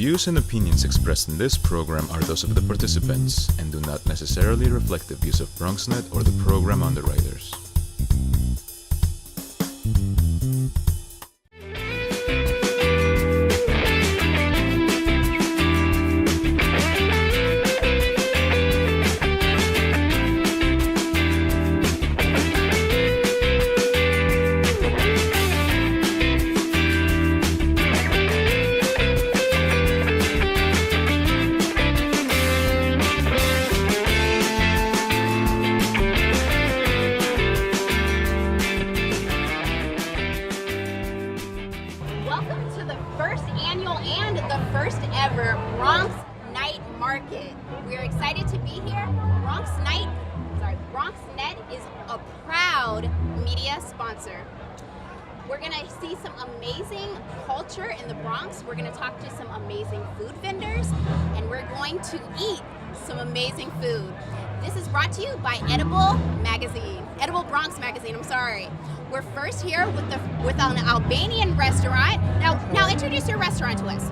views and opinions expressed in this program are those of the participants and do not necessarily reflect the views of Bronx Night or the program underwriters. Welcome to the first annual and the first ever Bronx Night Market. We're excited to be here. Bronx Net is a proud media sponsor. We're gonna see some amazing culture in the Bronx. We're gonna talk to some amazing food vendors, and we're going to eat some amazing food. This is brought to you by Edible Bronx Magazine, I'm sorry. We're first here with an Albanian restaurant. Now introduce your restaurant to us.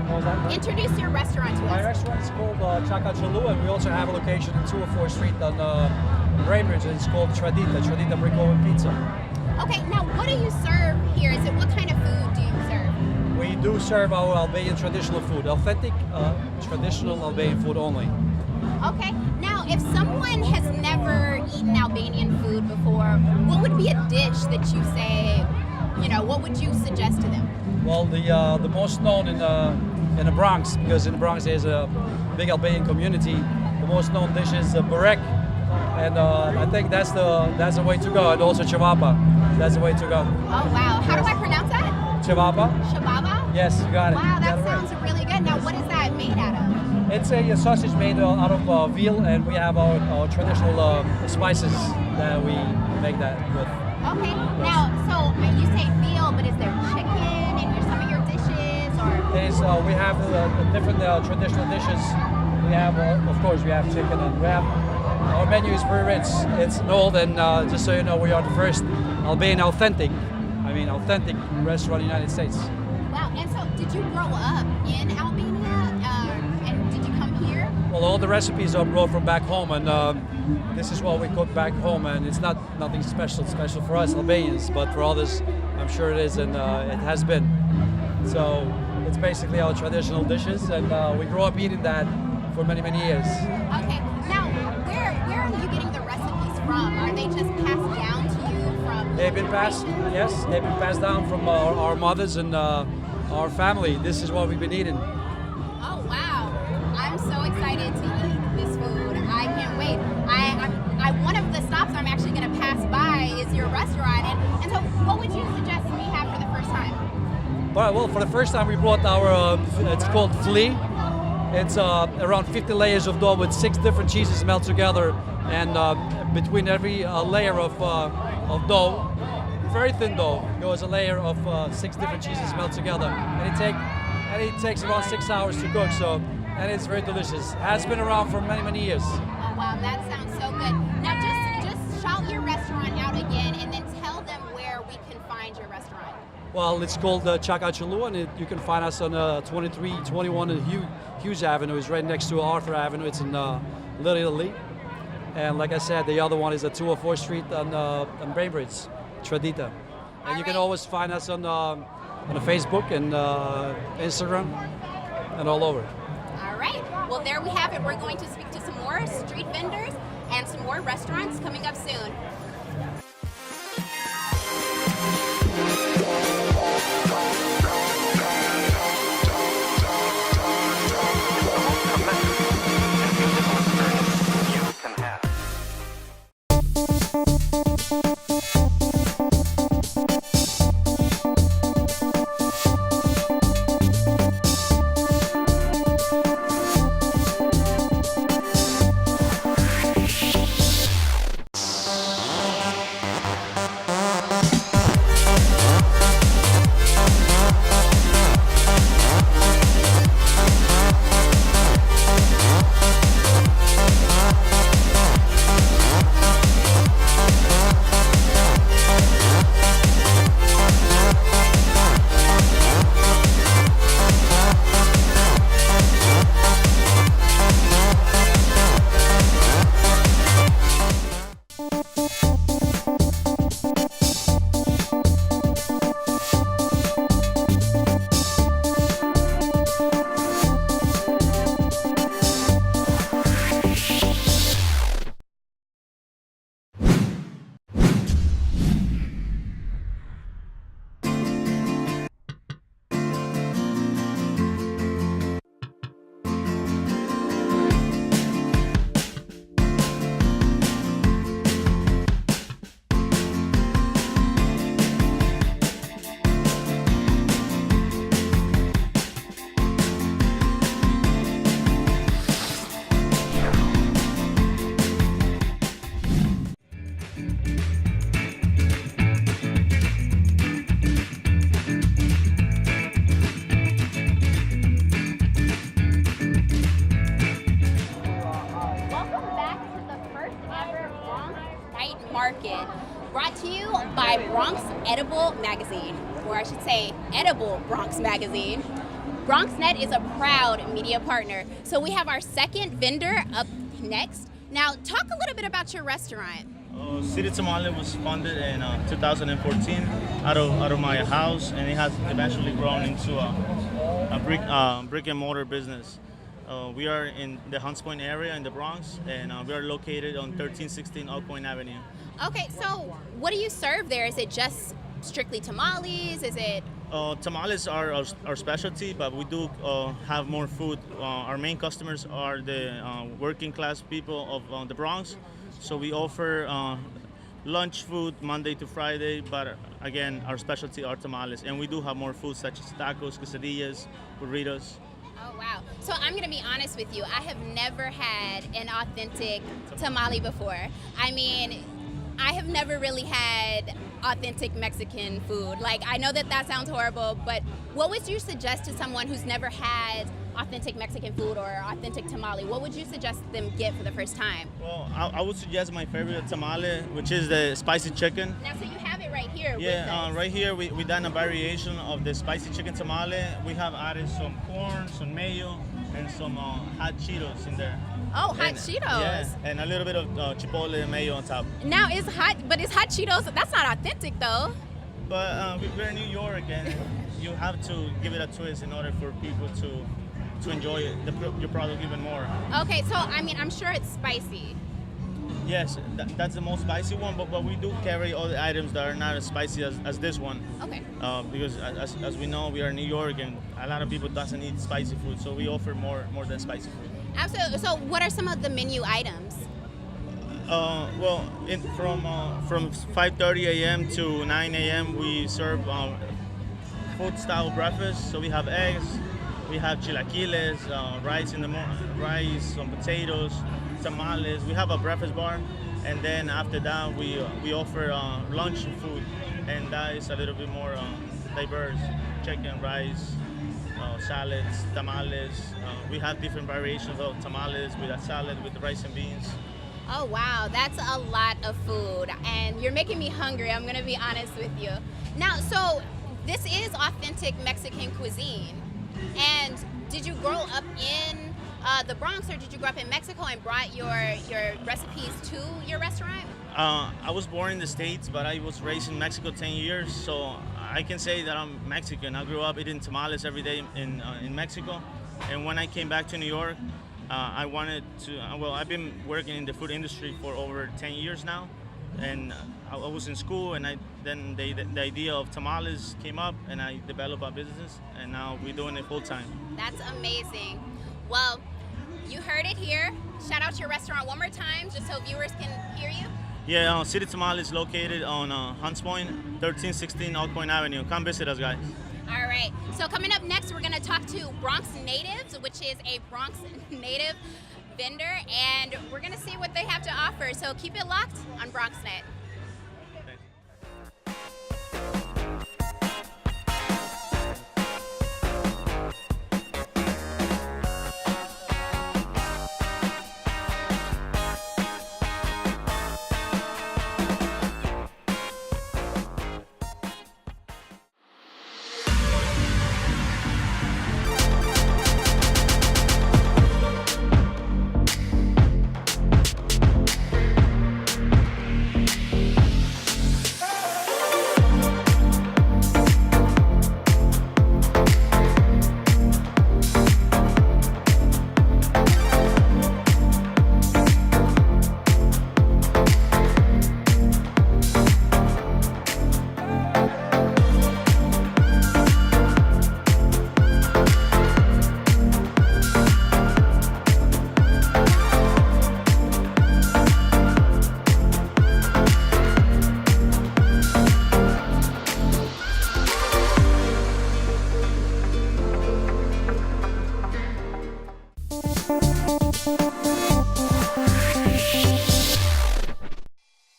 What was that? Introduce your restaurant to My us. restaurant is called Chaka Chalu, and we also have a location in 204 Street on Brainbridge, and it's called Tradita Brick Oven Pizza. Okay, now what do you serve here? What kind of food do you serve? We do serve our Albanian traditional food, authentic traditional Albanian food only. Okay, now if someone has never eaten Albanian food before, what would be a dish that you say, what would you suggest to them? Well, the most known in the Bronx, because in the Bronx there's a big Albanian community, the most known dish is burek, and I think that's the way to go, and also cevapa. That's the way to go. Oh wow, how do I pronounce that? Cevapa? Shababa? Yes, you got it. Wow, You got that it right. sounds really good. Now what is that made out of? It's a sausage made out of veal, and we have our traditional spices that we make that with. Okay, now, so you say veal, but is there chicken in some of your dishes, or? We have different traditional dishes. We have, of course, we have chicken, and we have, our menu is very rich. It's old, and just so you know, we are the first Albanian authentic restaurant in the United States. Wow, and so did you grow up in Albania, and did you come here? Well, all the recipes are brought from back home, and this is what we cook back home, and it's nothing special for us Albanians, but for others, I'm sure it is, and it has been. So it's basically our traditional dishes, and we grew up eating that for many years. Okay, now where are you getting the recipes from? Are they just passed down to you from? They've been passed, yes, they've been passed down from our mothers and our family. This is what we've been eating. Oh wow, I'm so excited to eat this food. I can't wait. One of the stops I'm actually going to pass by is your restaurant, and so what would you suggest we have for the first time? Well, for the first time we brought our, it's called flea. It's around 50 layers of dough with 6 different cheeses melt together, and between every layer of dough, very thin dough, goes a layer of 6 different cheeses melt together, and it takes around 6 hours to cook. So, and it's very delicious. Has been around for many years. Oh wow, that sounds so good. Now just shout your restaurant out again, and then tell them where we can find your restaurant. Well, it's called Chaka Chalu, and you can find us on 2321 and Hughes Avenue. It's right next to Arthur Avenue. It's in Little Italy. And like I said, the other one is at 204 Street on Brainbridge, Tradita. And you can always find us on Facebook and Instagram and all over. All right. Well, there we have it. We're going to speak to some more street vendors and some more restaurants coming up soon. by Bronx Edible Magazine, or I should say Edible Bronx Magazine. BronxNet is a proud media partner. So we have our second vendor up next. Now, talk a little bit about your restaurant. City Tamale was funded in 2014 out of my house, and it has eventually grown into a brick and mortar business. We are in the Hunts Point area in the Bronx, and we are located on 1316 Oak Point Avenue. Okay, so what do you serve there? Is it just strictly tamales? Is it? Tamales are our specialty, but we do have more food. Our main customers are the working class people of the Bronx, so we offer lunch food Monday to Friday, but again, our specialty are tamales, and we do have more food such as tacos, quesadillas, burritos. Oh, wow. So I'm going to be honest with you. I have never had an authentic tamale before. I mean, I have never really had authentic Mexican food. Like, I know that sounds horrible, but what would you suggest to someone who's never had authentic Mexican food or authentic tamale? What would you suggest them get for the first time? Well, I would suggest my favorite tamale, which is the spicy chicken. Now, so you have it right here. Yeah, right here we done a variation of the spicy chicken tamale. We have added some corn, some mayo, and some hot Cheetos in there. Oh, hot Cheetos. Yeah, and a little bit of chipotle mayo on top. Now, it's hot Cheetos, that's not authentic though. But we're in New York, and you have to give it a twist in order for people to enjoy your product even more. Okay, so I mean, I'm sure it's spicy. Yes, that's the most spicy one, but we do carry all the items that are not as spicy as this one. Okay. Because as we know, we are in New York, and a lot of people doesn't eat spicy food, so we offer more than spicy food. Absolutely. So what are some of the menu items? Well, from 5:30 a.m. to 9 a.m. we serve food-style breakfast. So we have eggs, we have chilaquiles, rice in the morning, rice, some potatoes, tamales. We have a breakfast bar, and then after that we offer lunch food, and that is a little bit more diverse: chicken, rice, salads, tamales. We have different variations of tamales with a salad with rice and beans. Oh wow, that's a lot of food, and you're making me hungry. I'm gonna be honest with you. Now, so this is authentic Mexican cuisine, and did you grow up in the Bronx, or did you grow up in Mexico and brought your recipes to your restaurant? I was born in the States, but I was raised in Mexico 10 years, so I can say that I'm Mexican. I grew up eating tamales every day in Mexico, and when I came back to New York, I wanted to, I've been working in the food industry for over 10 years now, and I was in school, and then the idea of tamales came up, and I developed a business, and now we're doing it full time. That's amazing. Well, you heard it here. Shout out to your restaurant one more time, just so viewers can hear you. Yeah, City Tamale is located on Hunts Point, 1316 Oak Point Avenue. Come visit us, guys. All right, so coming up next, we're gonna talk to Bronx Natives, which is a Bronx native vendor, and we're gonna see what they have to offer. So keep it locked on BronxNet.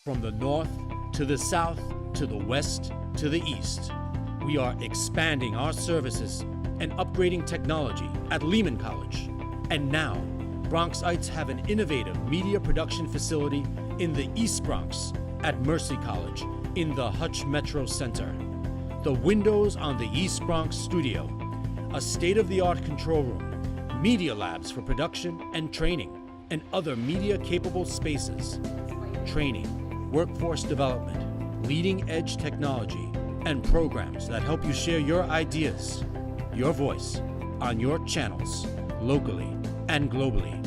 From the north to the south to the west to the east, we are expanding our services and upgrading technology at Lehman College. And now, Bronxites have an innovative media production facility in the East Bronx at Mercy College in the Hutch Metro Center. The windows on the East Bronx studio, a state-of-the-art control room, media labs for production and training, and other media-capable spaces. Training, workforce development, leading-edge technology, and programs that help you share your ideas, your voice, on your channels, locally and globally.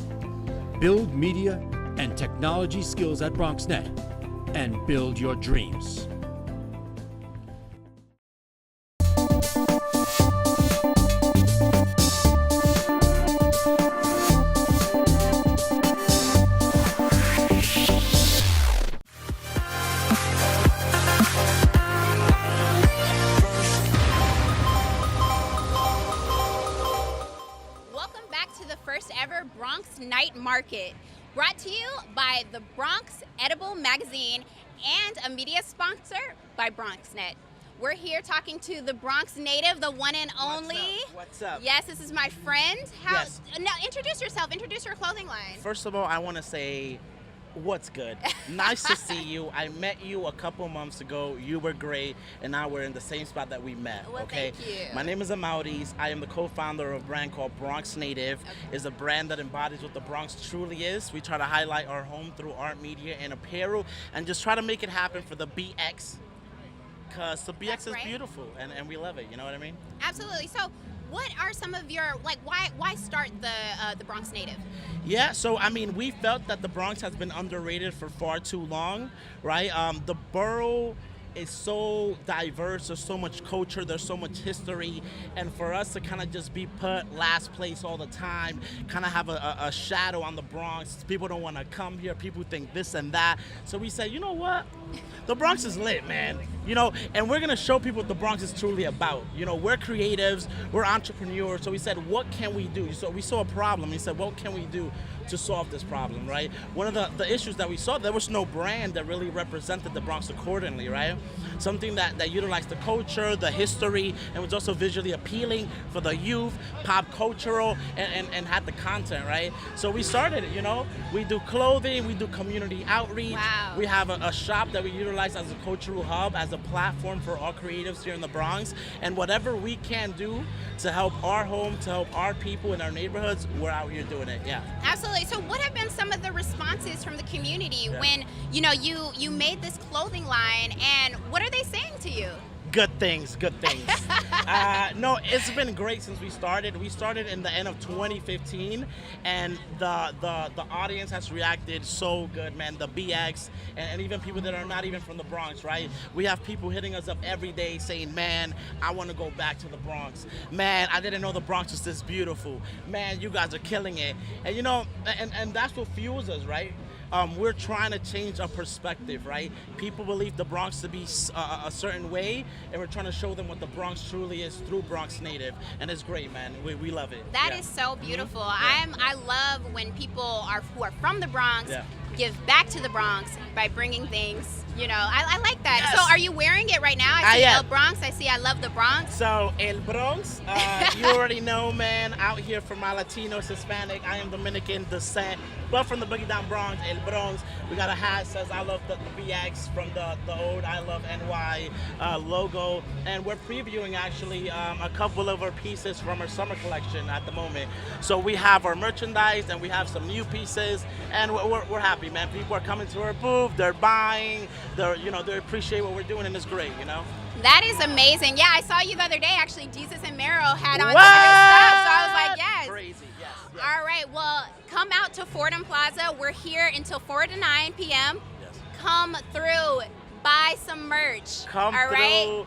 Build media and technology skills at BronxNet and build your dreams. Welcome back to the first ever Bronx Night Market, brought to you by the Bronx Edible Magazine and a media sponsor by BronxNet. We're here talking to the Bronx native, the one and only. What's up? Yes, this is my friend. Yes. Now, introduce yourself. Introduce your clothing line. First of all, I want to say, what's good? Nice to see you. I met you a couple months ago. You were great, and now we're in the same spot that we met. Well, okay. thank you. My name is Amauris. I am the co-founder of a brand called Bronx Native. It's a brand that embodies what the Bronx truly is. We try to highlight our home through art, media, and apparel, and just try to make it happen for the BX. Because the BX That's is right. beautiful, and we love it. You know what I mean? Absolutely. So, what are some of your why start the Bronx native? Yeah, so I mean, we felt that the Bronx has been underrated for far too long, right? The borough is so diverse, there's so much culture, there's so much history, and for us to kind of just be put last place all the time, kind of have a shadow on the Bronx, people don't want to come here, people think this and that, so we said, you know what? The Bronx is lit, man, you know, and we're gonna show people what the Bronx is truly about. You know, we're creatives, we're entrepreneurs, so we said, what can we do? So we saw a problem, we said, what can we do to solve this problem, right? One of the issues that we saw, there was no brand that really represented the Bronx accordingly, right? Something that utilized the culture, the history, and was also visually appealing for the youth, pop cultural, and had the content, right? So we started it, you know? We do clothing, we do community outreach. Wow. We have a shop that we utilize as a cultural hub, as a platform for all creatives here in the Bronx. And whatever we can do to help our home, to help our people in our neighborhoods, we're out here doing it, yeah. Absolutely. So, what have been some of the responses from the community when you made this clothing line, and what are they saying to you? Good things, good things. No, it's been great since we started. We started in the end of 2015, and the audience has reacted so good, man. The BX, and even people that are not even from the Bronx, right? We have people hitting us up every day saying, man, I want to go back to the Bronx. Man, I didn't know the Bronx was this beautiful. Man, you guys are killing it. And you know, and that's what fuels us, right? We're trying to change our perspective, right? People believe the Bronx to be a certain way, and we're trying to show them what the Bronx truly is through Bronx Native, and it's great, man. We love it. That Yeah. is so beautiful. Yeah. I love when people who are from the Bronx Yeah. give back to the Bronx by bringing things. You know, I like that. Yes. So, are you wearing it right now? I see am. El Bronx. I see I love the Bronx. So, El Bronx, you already know, man, out here for my Latinos, Hispanic, I am Dominican descent, but from the Boogie Down Bronx, El Bronx. We got a hat that says I love the BX from the old I love NY logo, and we're previewing actually a couple of our pieces from our summer collection at the moment. So we have our merchandise and we have some new pieces, and we're happy, man. People are coming to our booth, they're buying, they appreciate what we're doing, and it's great, you know. That is amazing. Yeah, I saw you the other day. Actually, Jesus and Mero had on What? some of his stuff, so I was like, yes. Crazy, yes. All right, well, come out to Fordham Plaza. We're here until 4 to 9 p.m. Yes. Come through, buy some merch. Come all right?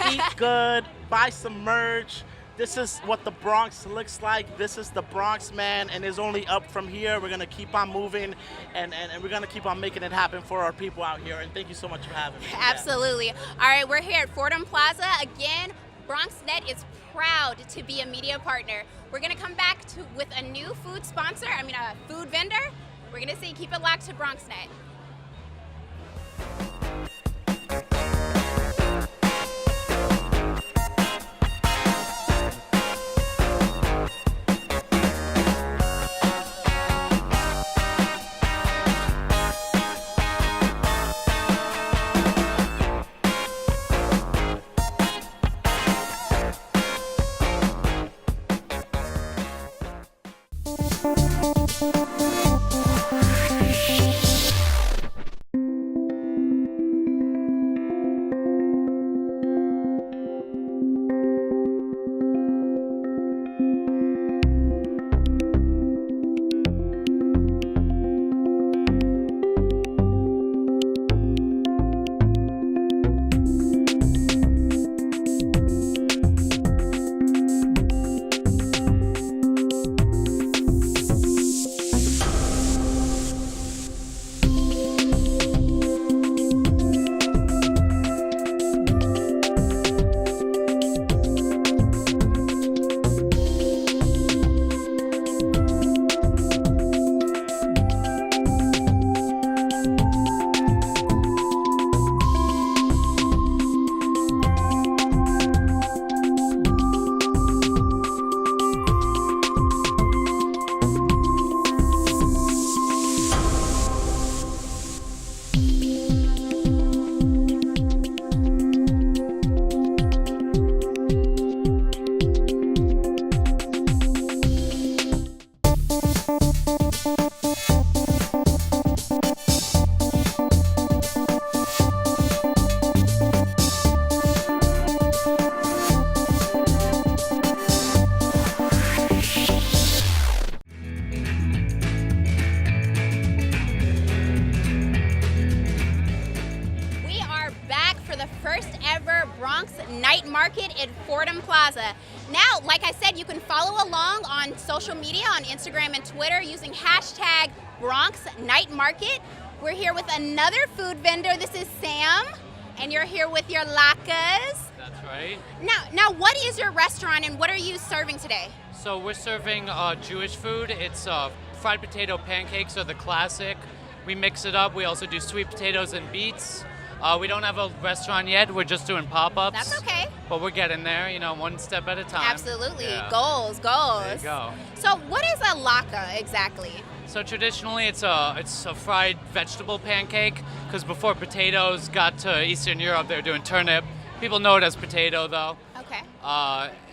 through, eat good, buy some merch. This is what the Bronx looks like. This is the Bronx, man, and it's only up from here. We're gonna keep on moving, and we're gonna keep on making it happen for our people out here. And thank you so much for having me. Yeah. Absolutely. All right, we're here at Fordham Plaza. Again, BronxNet is proud to be a media partner. We're gonna come back with a new food sponsor, a food vendor. We're gonna see, keep it locked to BronxNet. Bronx Night Market in Fordham Plaza. Now, like I said, you can follow along on social media, on Instagram and Twitter using hashtag Bronx Night Market. We're here with another food vendor. This is Sam, and you're here with your latkes. That's right. Now, what is your restaurant and what are you serving today? So we're serving Jewish food. It's fried potato pancakes are the classic. We mix it up. We also do sweet potatoes and beets. We don't have a restaurant yet. We're just doing pop-ups. That's okay. But we're getting there, you know, one step at a time. Absolutely. Yeah. Goals. There you go. So what is a latke exactly? So traditionally, it's a fried vegetable pancake, because before potatoes got to Eastern Europe, they were doing turnip. People know it as potato, though. Okay.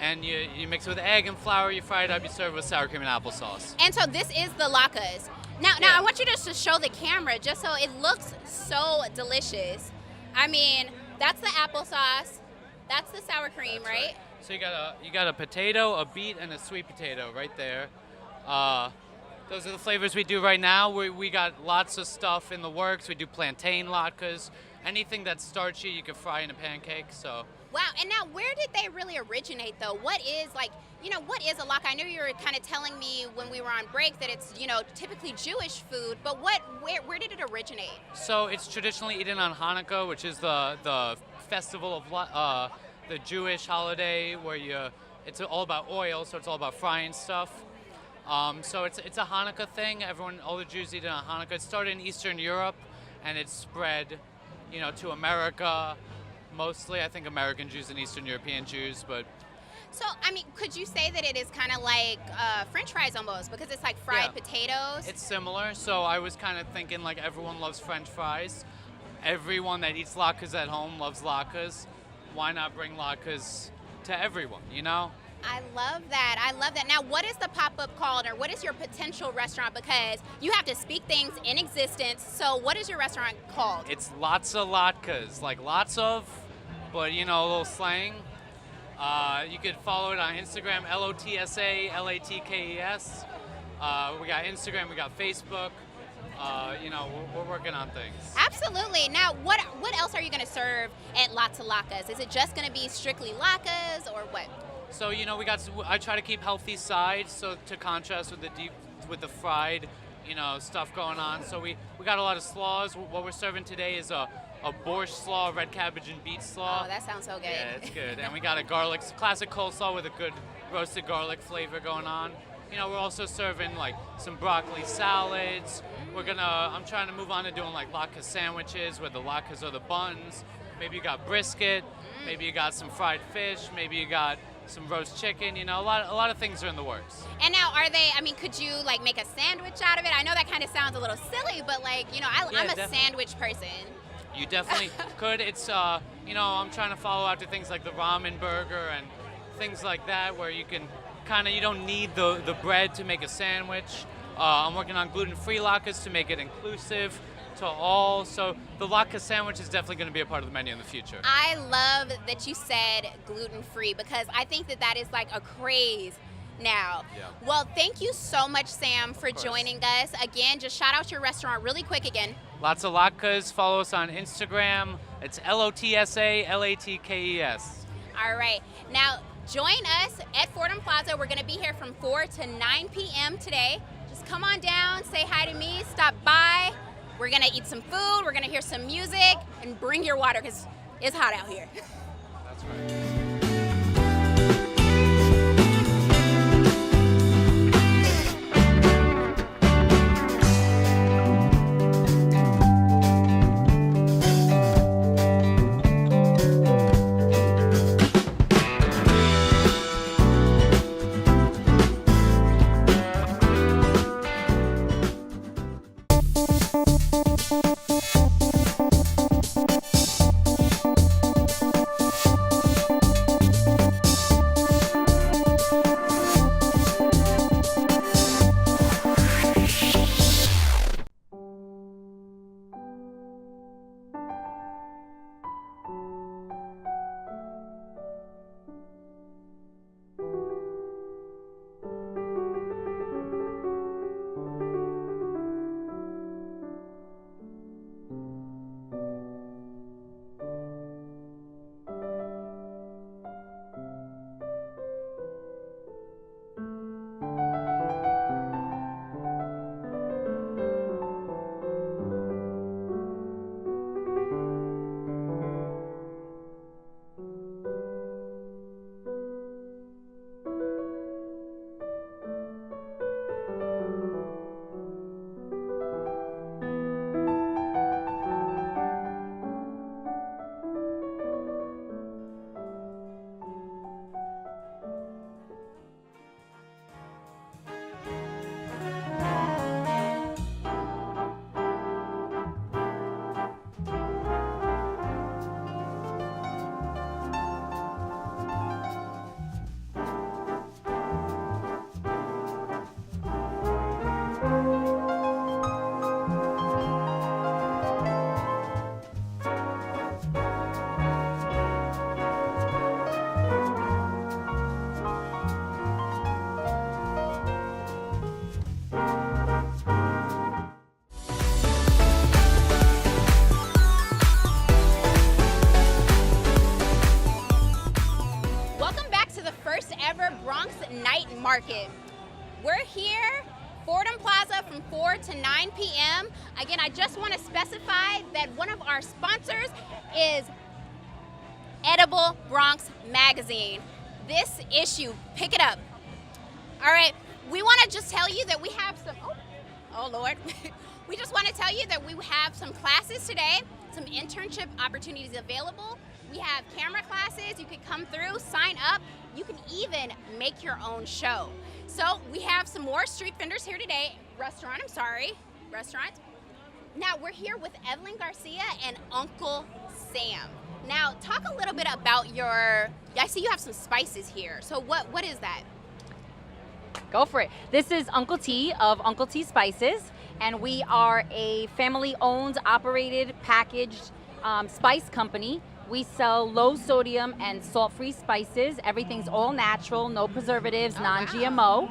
And you mix it with egg and flour, you fry it up, you serve it with sour cream and applesauce. And so this is the latkes. Now Yeah. I want you just to show the camera just so it looks so delicious. I mean, that's the applesauce, that's the sour cream, right? So you got a potato, a beet, and a sweet potato right there. Those are the flavors we do right now. We got lots of stuff in the works. We do plantain latkes. Anything that's starchy, you can fry in a pancake. So. Wow, and now where did they really originate though? What is what is a latke? I know you were kind of telling me when we were on break that it's, typically Jewish food, but where did it originate? So it's traditionally eaten on Hanukkah, which is the festival of the Jewish holiday where it's all about oil, so it's all about frying stuff. So it's a Hanukkah thing. All the Jews eat it on Hanukkah. It started in Eastern Europe, and it spread, to America. Mostly, I think American Jews and Eastern European Jews, but. So, I mean, could you say that it is kind of like French fries almost, because it's like fried potatoes? It's similar. So I was kind of thinking like everyone loves French fries. Everyone that eats latkes at home loves latkes. Why not bring latkes to everyone, I love that. Now, what is the pop-up called, or what is your potential restaurant? Because you have to speak things in existence. So what is your restaurant called? It's lots of latkes, like lots of, but a little slang. You could follow it on Instagram, LOTSA, LATKES. We got Instagram, we got Facebook. We're working on things. Absolutely. Now, what else are you going to serve at Lots of Latkes? Is it just going to be strictly latkes, or what? So I try to keep healthy sides, so to contrast with the fried, stuff going on. So we got a lot of slaws. What we're serving today is a borscht slaw, red cabbage and beet slaw. Oh, that sounds so good. Yeah, it's good. And we got a classic coleslaw with a good roasted garlic flavor going on. We're also serving like some broccoli salads. I'm trying to move on to doing like latke sandwiches where the latkes are the buns. Maybe you got brisket. Maybe you got some fried fish. Maybe you got some roast chicken. A lot of things are in the works. And now, could you like make a sandwich out of it? I know that kind of sounds a little silly, but I'm a sandwich person. You definitely could. It's I'm trying to follow after things like the ramen burger and things like that, where you can you don't need the bread to make a sandwich. I'm working on gluten-free latkes to make it inclusive to all. So the latke sandwich is definitely going to be a part of the menu in the future. I love that you said gluten-free because I think that is like a craze now. Yeah. Well, thank you so much, Sam, for course. joining us. Again, just shout out your restaurant really quick again. Lots of latkes. Follow us on Instagram. It's LOTSA-LATKES. All right. Now, join us at Fordham Plaza. We're going to be here from 4 to 9 p.m. today. Just come on down, say hi to me, stop by. We're going to eat some food. We're going to hear some music, and bring your water because it's hot out here. That's right. Bronx Night Market. We're here, Fordham Plaza, from 4 to 9 p.m. Again, I just want to specify that one of our sponsors is Edible Bronx Magazine. This issue, pick it up. All right, we want to just tell you that we have some, oh Lord. We just want to tell you that we have some classes today, some internship opportunities available. We have camera classes, you can come through, sign up. You can even make your own show. So we have some more street vendors here today. Restaurant. Now we're here with Evelyn Garcia and Uncle Sam. Now talk a little bit about I see you have some spices here. So what is that? Go for it. This is Uncle T of Uncle T Spices, and we are a family-owned, operated, packaged spice company. We sell low sodium and salt-free spices. Everything's all natural, no preservatives, non-GMO. Wow.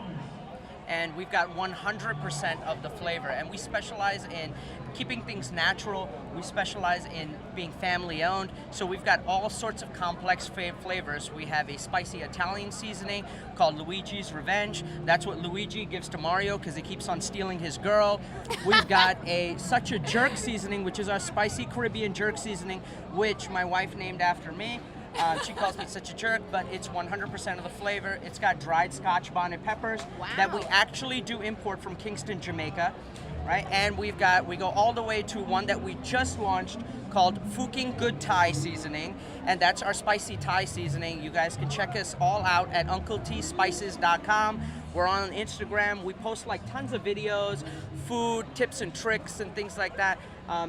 And we've got 100% of the flavor, and we specialize in keeping things natural. We specialize in being family owned, so we've got all sorts of complex flavors. We have a spicy Italian seasoning called Luigi's Revenge. That's what Luigi gives to Mario because he keeps on stealing his girl. We've got such a jerk seasoning, which is our spicy Caribbean jerk seasoning, which my wife named after me. She calls me such a jerk, but it's 100% of the flavor. It's got dried Scotch bonnet peppers that we actually do import from Kingston, Jamaica, right? And we go all the way to one that we just launched called Fuking Good Thai seasoning, and that's our spicy Thai seasoning. You guys can check us all out at UncleTSpices.com. We're on Instagram. We post like tons of videos, food, tips and tricks and things like that.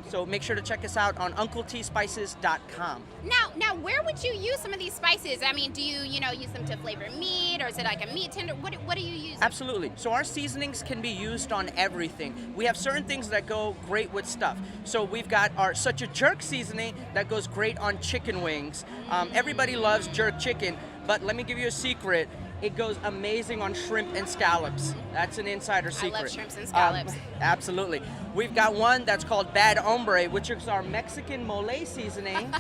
So make sure to check us out on uncletspices.com. Now, where would you use some of these spices? I mean, do you, use them to flavor meat, or is it like a meat tender? What do you use? Absolutely. So our seasonings can be used on everything. We have certain things that go great with stuff. So we've got our such a jerk seasoning that goes great on chicken wings. Everybody loves jerk chicken, but let me give you a secret. It goes amazing on shrimp and scallops. That's an insider secret. I love shrimps and scallops. Absolutely. We've got one that's called Bad Hombre, which is our Mexican mole seasoning.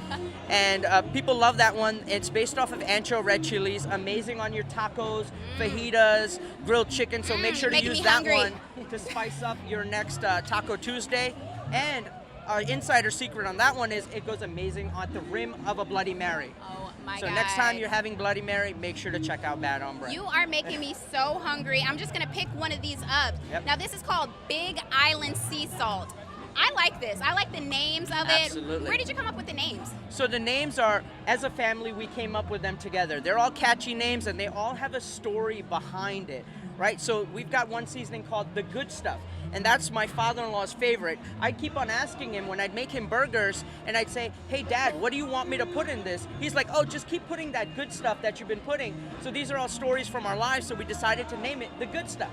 And people love that one. It's based off of ancho red chilies. Amazing on your tacos, fajitas, grilled chicken. So make sure to use that one to spice up your next Taco Tuesday. And our insider secret on that one is it goes amazing on the rim of a Bloody Mary. Oh my So God. next time you're having Bloody Mary, make sure to check out Bad Hombre. You are making me so hungry. I'm just gonna pick one of these up. Yep. Now this is called Big Island Sea Salt. I like this. I like the names of it. Absolutely. Where did you come up with the names? So the names are, as a family, we came up with them together. They're all catchy names and they all have a story behind it, right? So we've got one seasoning called The Good Stuff. And that's my father-in-law's favorite. I'd keep on asking him when I'd make him burgers, and I'd say, hey, Dad, what do you want me to put in this? He's like, oh, just keep putting that good stuff that you've been putting. So these are all stories from our lives, so we decided to name it The Good Stuff.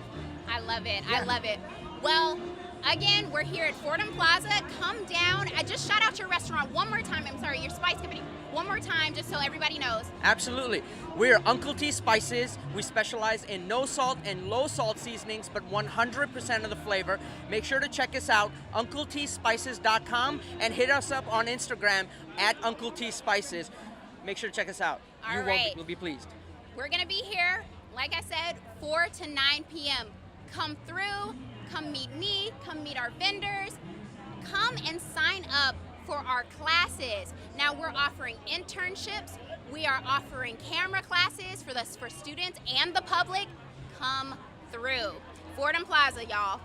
I love it. Yeah. I love it. Well, again, we're here at Fordham Plaza. Come down. I just shout out your restaurant one more time. I'm sorry, your spice company. One more time, just so everybody knows. Absolutely. We're Uncle T Spices. We specialize in no salt and low salt seasonings, but 100% of the flavor. Make sure to check us out, uncletspices.com, and hit us up on Instagram at Uncle T Spices. Make sure to check us out. All right. You'll be pleased. We're going to be here, like I said, 4 to 9 p.m. Come through, come meet me, come meet our vendors, come and sign up for our classes. Now we're offering internships. We are offering camera classes for students and the public. Come through. Fordham Plaza, y'all.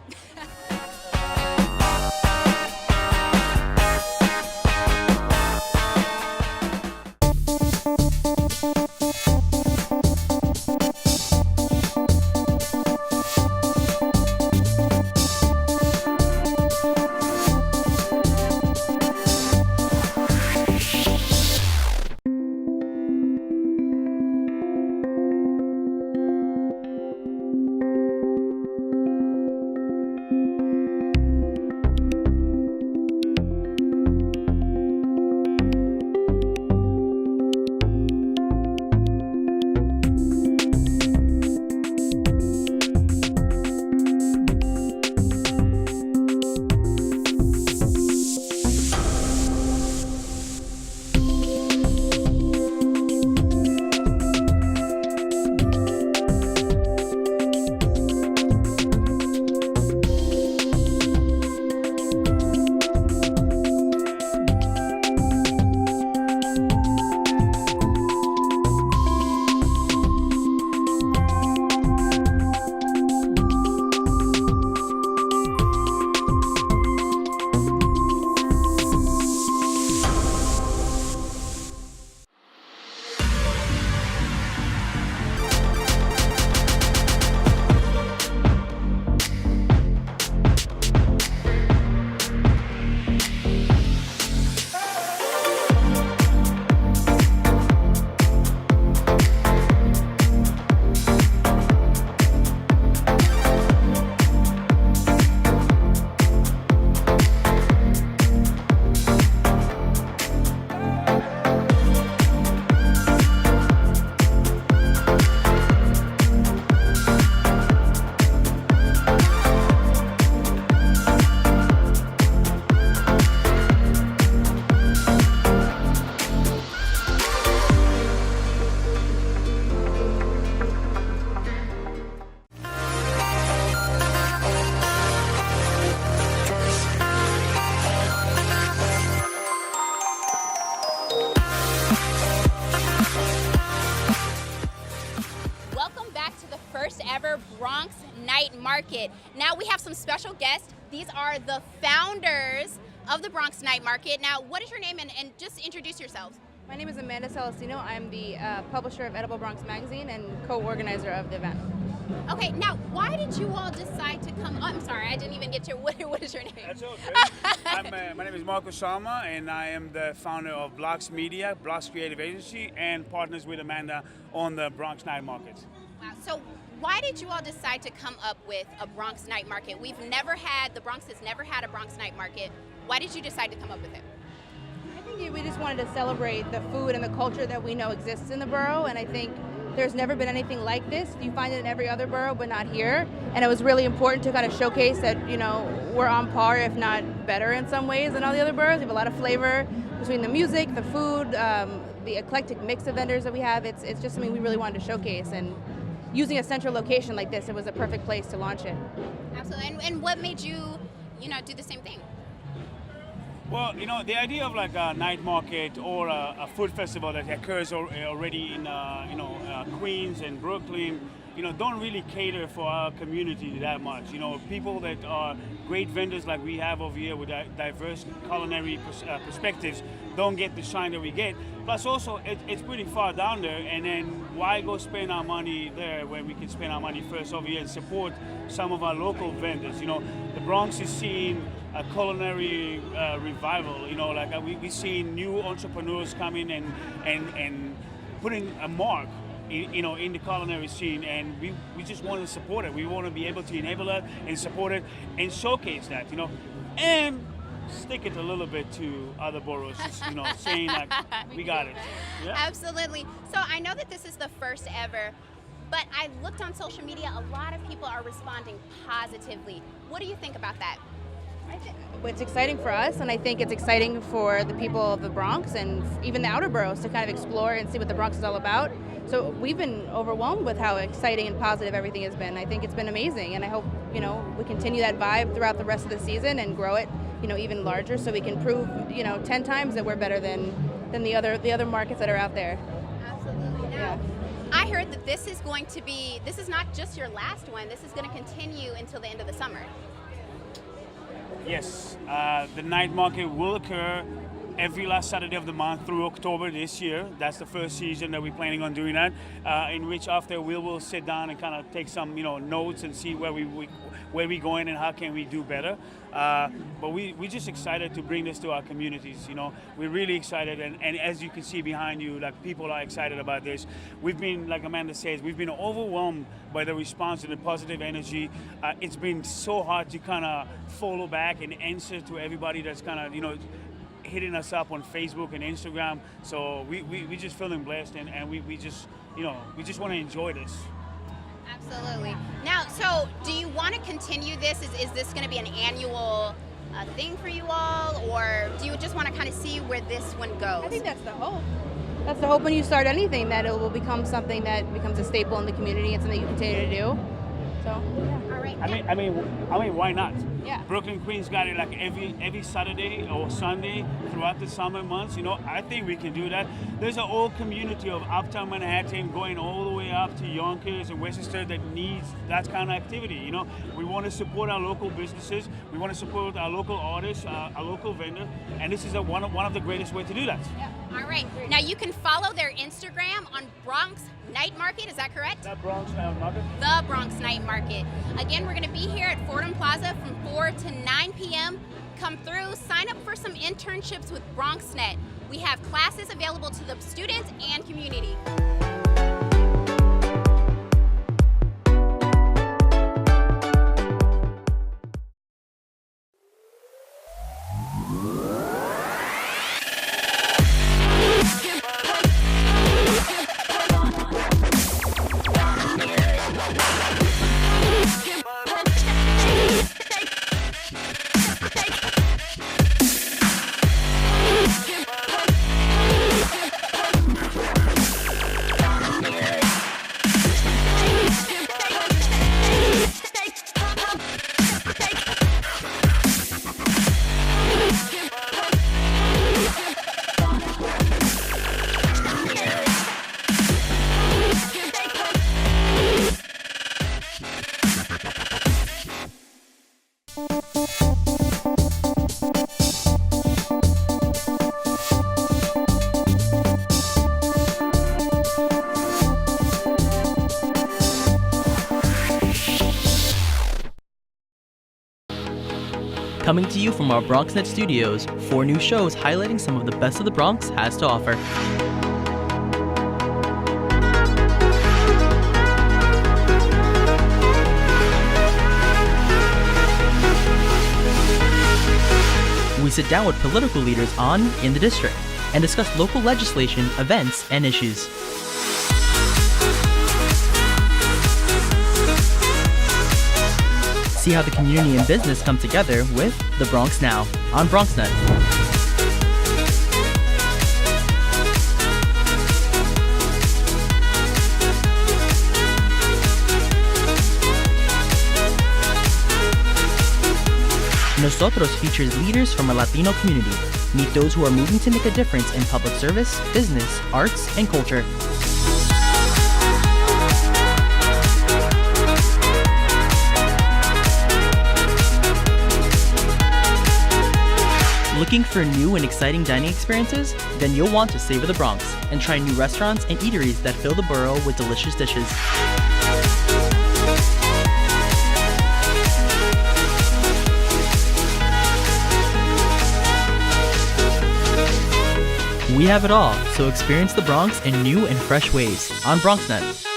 Bronx Night Market. Now we have some special guests. These are the founders of the Bronx Night Market. Now, what is your name, and just introduce yourselves. My name is Amanda Celestino. I'm the publisher of Edible Bronx Magazine and co-organizer of the event. Okay, now why did you all decide to come? Oh, I'm sorry, I didn't even get your. What is your name? That's okay. My name is Marco Sharma, and I am the founder of BLOX Media, BLOX Creative Agency, and partners with Amanda on the Bronx Night Market. Wow. So why did you all decide to come up with a Bronx Night Market? The Bronx has never had a Bronx Night Market. Why did you decide to come up with it? I think we just wanted to celebrate the food and the culture that we know exists in the borough, and I think there's never been anything like this. You find it in every other borough, but not here. And it was really important to kind of showcase that, we're on par, if not better in some ways than all the other boroughs. We have a lot of flavor between the music, the food, the eclectic mix of vendors that we have. It's just something we really wanted to showcase. And using a central location like this, it was a perfect place to launch it. Absolutely. And what made you, do the same thing? Well, the idea of like a night market or a food festival that occurs already in, Queens and Brooklyn, don't really cater for our community that much. People that are great vendors like we have over here with diverse culinary perspectives don't get the shine that we get. Plus also, it's pretty far down there, and then why go spend our money there when we can spend our money first over here and support some of our local vendors? The Bronx is seeing a culinary revival. We've seen new entrepreneurs coming and putting a mark in the culinary scene, and we just want to support it. We want to be able to enable it and support it and showcase that, and stick it a little bit to other boroughs, saying like, we got it. Yeah? Absolutely. So I know that this is the first ever, but I looked on social media, a lot of people are responding positively. What do you think about that? It's exciting for us, and I think it's exciting for the people of the Bronx and even the outer boroughs to kind of explore and see what the Bronx is all about. So we've been overwhelmed with how exciting and positive everything has been. I think it's been amazing, and I hope we continue that vibe throughout the rest of the season and grow it even larger, so we can prove 10 times that we're better than the other markets that are out there. Absolutely. Now, I heard that this is not just your last one. This is going to continue until the end of the summer. Yes, the night market will occur every last Saturday of the month through October this year. That's the first season that we're planning on doing that, in which after we will sit down and kind of take some notes and see where we're going and how can we do better. But we're just excited to bring this to our communities. We're really excited, and as you can see behind you, like, people are excited about this. We've been, like Amanda says, we've been overwhelmed by the response and the positive energy. It's been so hard to kind of follow back and answer to everybody that's kind of hitting us up on Facebook and Instagram. So we just feeling blessed, and we just want to enjoy this. Absolutely. Now, so do you want to continue this? Is this going to be an annual thing for you all, or do you just want to kind of see where this one goes? I think that's the hope. That's the hope when you start anything, that it will become something that becomes a staple in the community and something you continue to do. So, yeah. All right. I mean, why not? Yeah. Brooklyn Queens got it like every Saturday or Sunday throughout the summer months. I think we can do that. There's an old community of Uptown Manhattan going all the way up to Yonkers and Westchester that needs that kind of activity. We want to support our local businesses. We want to support our local artists, our local vendor, and this is one of the greatest ways to do that. Yeah. All right. Now you can follow their Instagram on Bronx Night Market. Is that correct? The Bronx Night Market. The Bronx Night Market. Again, we're going to be here at Fordham Plaza from 4 to 9 p.m. Come through, sign up for some internships with BronxNet. We have classes available to the students and community. Coming to you from our BronxNet studios, 4 new shows highlighting some of the best of the Bronx has to offer. We sit down with political leaders on In the District and discuss local legislation, events, and issues. See how the community and business come together with The Bronx Now on BronxNet. Nosotros features leaders from our Latino community. Meet those who are moving to make a difference in public service, business, arts, and culture. Looking for new and exciting dining experiences? Then you'll want to savor the Bronx and try new restaurants and eateries that fill the borough with delicious dishes. We have it all, so experience the Bronx in new and fresh ways on BronxNet.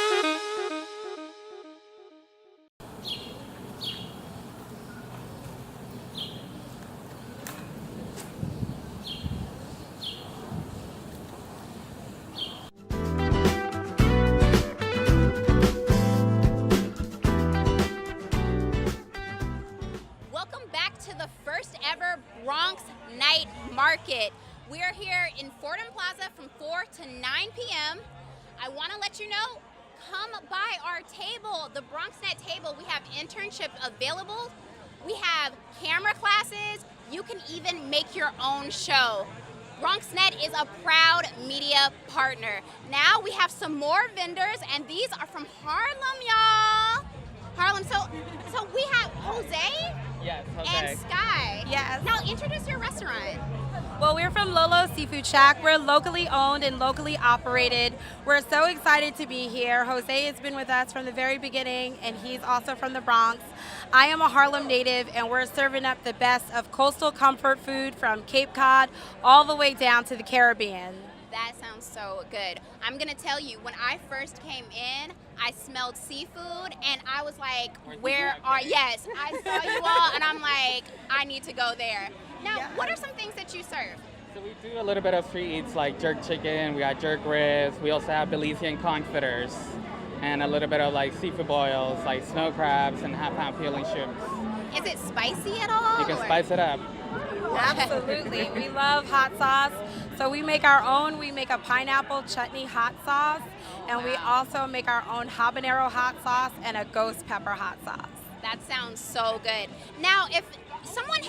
Welcome back to the first ever Bronx Night Market. We are here in Fordham Plaza from 4 to 9 p.m. I want to let you know, come by our table, the BronxNet table. We have internships available. We have camera classes. You can even make your own show. BronxNet is a proud media partner. Now we have some more vendors, and these are from Harlem, y'all. Harlem, so we have Jose Yes, Jose. and Sky. Yes. Now introduce your restaurant. Well, we're from Lolo's Seafood Shack. We're locally owned and locally operated. We're so excited to be here. Jose has been with us from the very beginning, and he's also from the Bronx. I am a Harlem native, and we're serving up the best of coastal comfort food from Cape Cod all the way down to the Caribbean. That sounds so good. I'm gonna tell you, when I first came in, I smelled seafood, and I was like, yes, I saw you all, and I'm like, I need to go there. Now, what are some things that you serve? So we do a little bit of street eats like jerk chicken, we got jerk ribs, we also have Belizean confiters, and a little bit of like seafood boils like snow crabs and half-pound peeling shrimps. Is it spicy at all? You can spice it up. Absolutely. We love hot sauce. So we make our own. We make a pineapple chutney hot sauce, and we also make our own habanero hot sauce and a ghost pepper hot sauce. That sounds so good. Now, if someone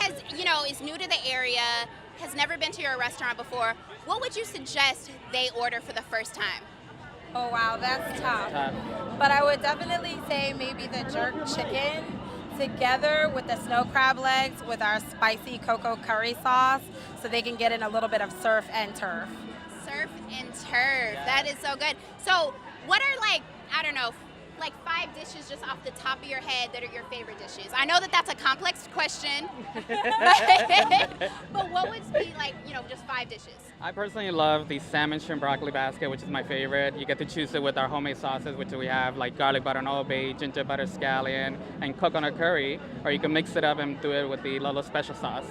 is new to the area, has never been to your restaurant before, what would you suggest they order for the first time? Oh wow, that's tough. But I would definitely say maybe the jerk chicken together with the snow crab legs with our spicy cocoa curry sauce, so they can get in a little bit of surf and turf. Surf and turf. That is so good. So what are like 5 dishes just off the top of your head that are your favorite dishes? I know that that's a complex question, but what would be just 5 dishes? I personally love the salmon shrimp broccoli basket, which is my favorite. You get to choose it with our homemade sauces, which we have like garlic butter and Old Bay, ginger butter scallion, and coconut curry, or you can mix it up and do it with the Lolo special sauce.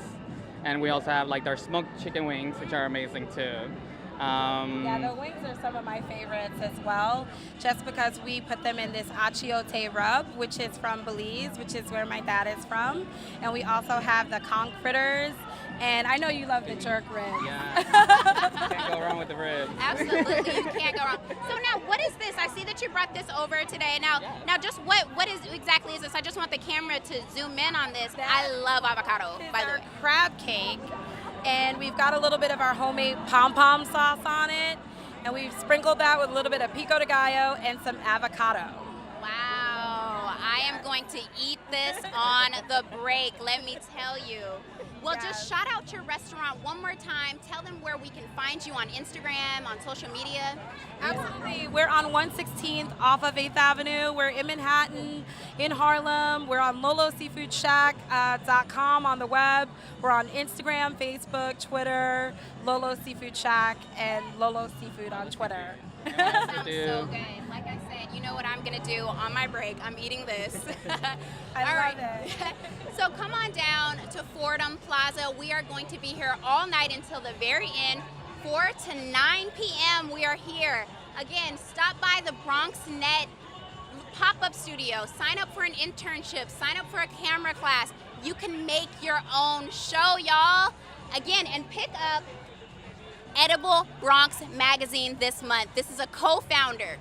And we also have like our smoked chicken wings, which are amazing too. Yeah, the wings are some of my favorites as well, just because we put them in this achiote rub, which is from Belize, which is where my dad is from. And we also have the conch fritters, and I know you love the jerk ribs. Yeah, can't go wrong with the ribs. Absolutely, you can't go wrong. So now, what is this? I see that you brought this over today. Now just what exactly is this? I just want the camera to zoom in on this. I love avocado, by the way. Crab cake. And we've got a little bit of our homemade pom-pom sauce on it. And we've sprinkled that with a little bit of pico de gallo and some avocado. Wow, I am going to eat this on the break, let me tell you. Well, just shout out your restaurant one more time. Tell them where we can find you on Instagram, on social media. Absolutely. We're on 116th off of 8th Avenue. We're in Manhattan, in Harlem. We're on loloseafoodshack.com on the web. We're on Instagram, Facebook, Twitter, Lolo Seafood Shack, and Lolo Seafood on Twitter. That sounds so good. Like I said, you know what I'm going to do on my break? I'm eating this. I love it. So come on down to Fordham Plaza. We are going to be here all night until the very end. 4 to 9 p.m. we are here. Again, stop by the Bronx Net pop-up studio. Sign up for an internship. Sign up for a camera class. You can make your own show, y'all. Again, and pick up Edible Bronx magazine this month. This is a co-founder.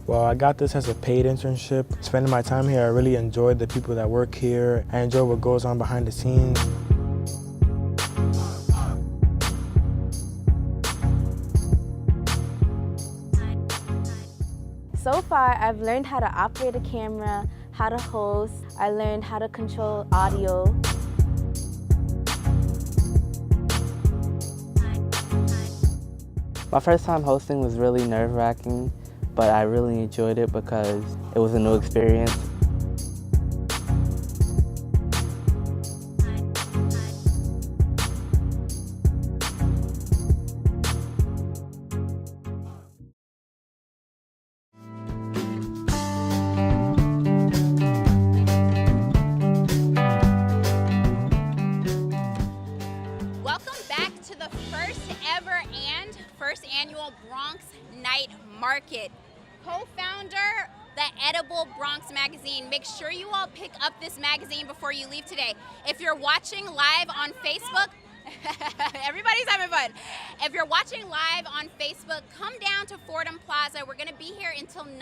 Well, I got this as a paid internship. Spending my time here, I really enjoyed the people that work here. I enjoy what goes on behind the scenes. So far, I've learned how to operate a camera, how to host. I learned how to control audio. My first time hosting was really nerve-wracking, but I really enjoyed it because it was a new experience. Welcome back to the first ever and first annual Bronx Night Market. Co-founder, the Edible Bronx magazine. Make sure you all pick up this magazine before you leave today. If you're watching live on Facebook, everybody's having fun. If you're watching live on Facebook, come down to Fordham Plaza. We're gonna be here until 9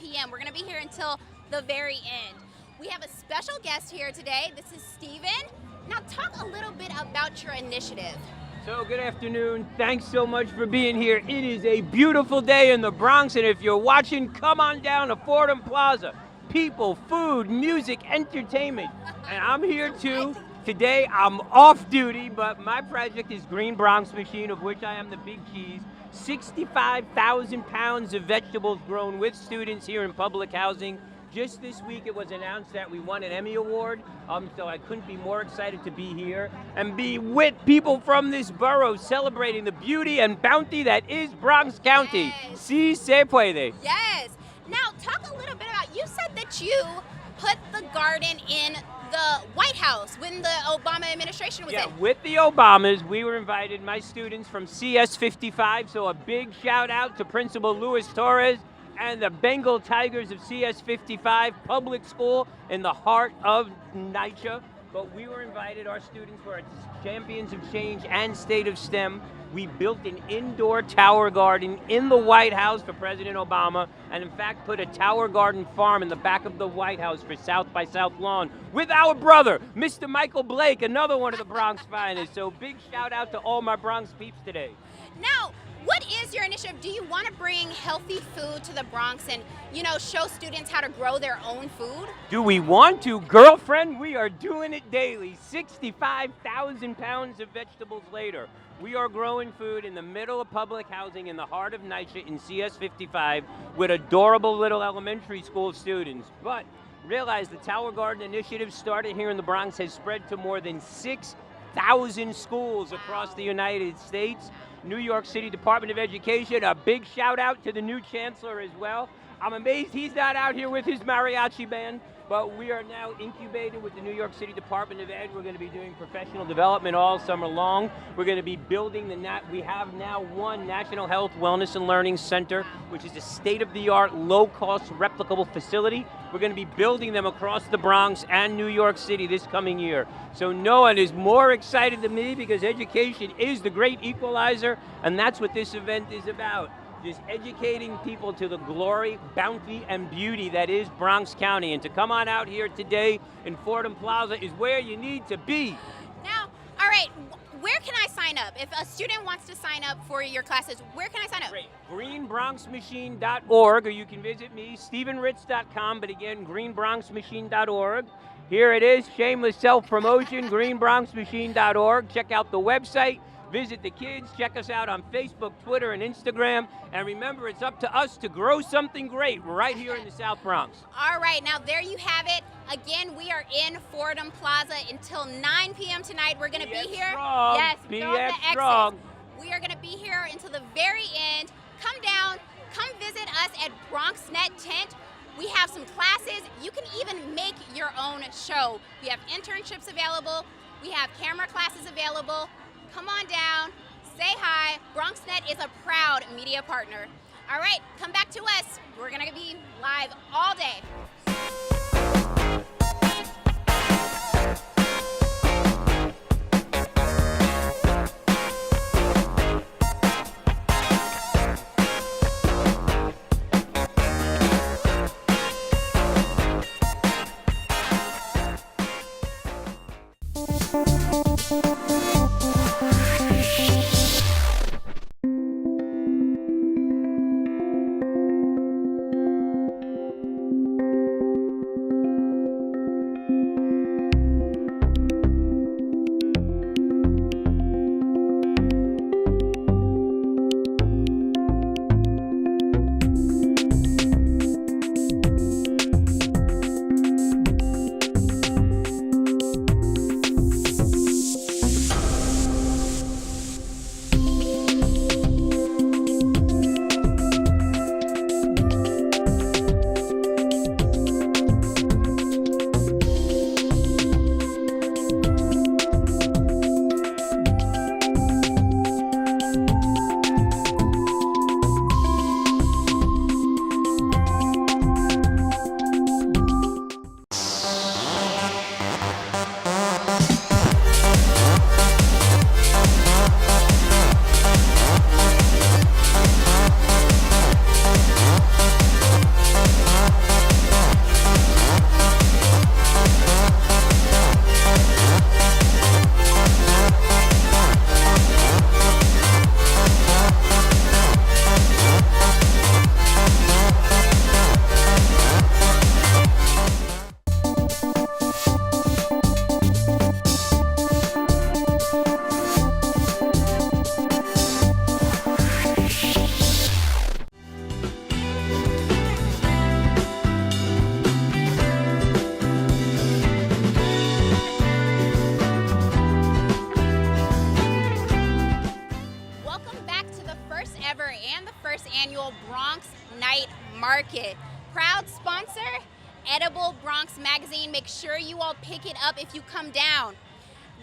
p.m. We're gonna be here until the very end. We have a special guest here today. This is Steven. Now talk a little bit about your initiative. So good afternoon. Thanks so much for being here. It is a beautiful day in the Bronx, and if you're watching, come on down to Fordham Plaza. People, food, music, entertainment. And I'm here too. Today I'm off duty, but my project is Green Bronx Machine, of which I am the big cheese. 65,000 pounds of vegetables grown with students here in public housing, Just this week it was announced that we won an Emmy Award, so I couldn't be more excited to be here and be with people from this borough celebrating the beauty and bounty that is Bronx County. Yes. Si se puede. Yes. Now, talk a little bit about, you said that you put the garden in the White House when the Obama administration was in. With the Obamas, we were invited, my students from CS55, so a big shout out to Principal Luis Torres and the Bengal Tigers of CS55 Public School in the heart of NYCHA. But we were invited, our students were champions of change and state of STEM. We built an indoor tower garden in the White House for President Obama, and in fact put a tower garden farm in the back of the White House for South by South Lawn with our brother, Mr. Michael Blake, another one of the Bronx finest. So big shout out to all my Bronx peeps today. Now, what is your initiative? Do you want to bring healthy food to the Bronx and, you know, show students how to grow their own food? Do we want to? Girlfriend, we are doing it daily. 65,000 pounds of vegetables later. We are growing food in the middle of public housing in the heart of NYCHA in CS55 with adorable little elementary school students. But realize the Tower Garden initiative started here in the Bronx has spread to more than 6,000 schools across the United States. New York City Department of Education, a big shout out to the new chancellor as well. I'm amazed he's not out here with his mariachi band, but we are now incubated with the New York City Department of Ed. We're going to be doing professional development all summer long. We're going to be building we have now one National Health, Wellness, and Learning Center, which is a state-of-the-art, low-cost, replicable facility. We're going to be building them across the Bronx and New York City this coming year. So no one is more excited than me because education is the great equalizer, and that's what this event is about. Just educating people to the glory, bounty, and beauty that is Bronx County. And to come on out here today in Fordham Plaza is where you need to be. Now, all right, where can I sign up? If a student wants to sign up for your classes, where can I sign up? Great. greenbronxmachine.org, or you can visit me, StephenRitz.com, but again, greenbronxmachine.org. Here it is, shameless self-promotion, greenbronxmachine.org. Check out the website. Visit the kids, check us out on Facebook, Twitter, and Instagram. And remember, it's up to us to grow something great right here in the South Bronx. All right, now there you have it. Again, we are in Fordham Plaza until 9 p.m. tonight. We're going to be here. Strong. Yes, BX go on the exit. strong. We are going to be here until the very end. Come down, come visit us at Bronx Net Tent. We have some classes. You can even make your own show. We have internships available. We have camera classes available. Come on down, say hi. BronxNet is a proud media partner. All right, come back to us. We're gonna be live all day. Night Market. Proud sponsor, Edible Bronx Magazine. Make sure you all pick it up if you come down.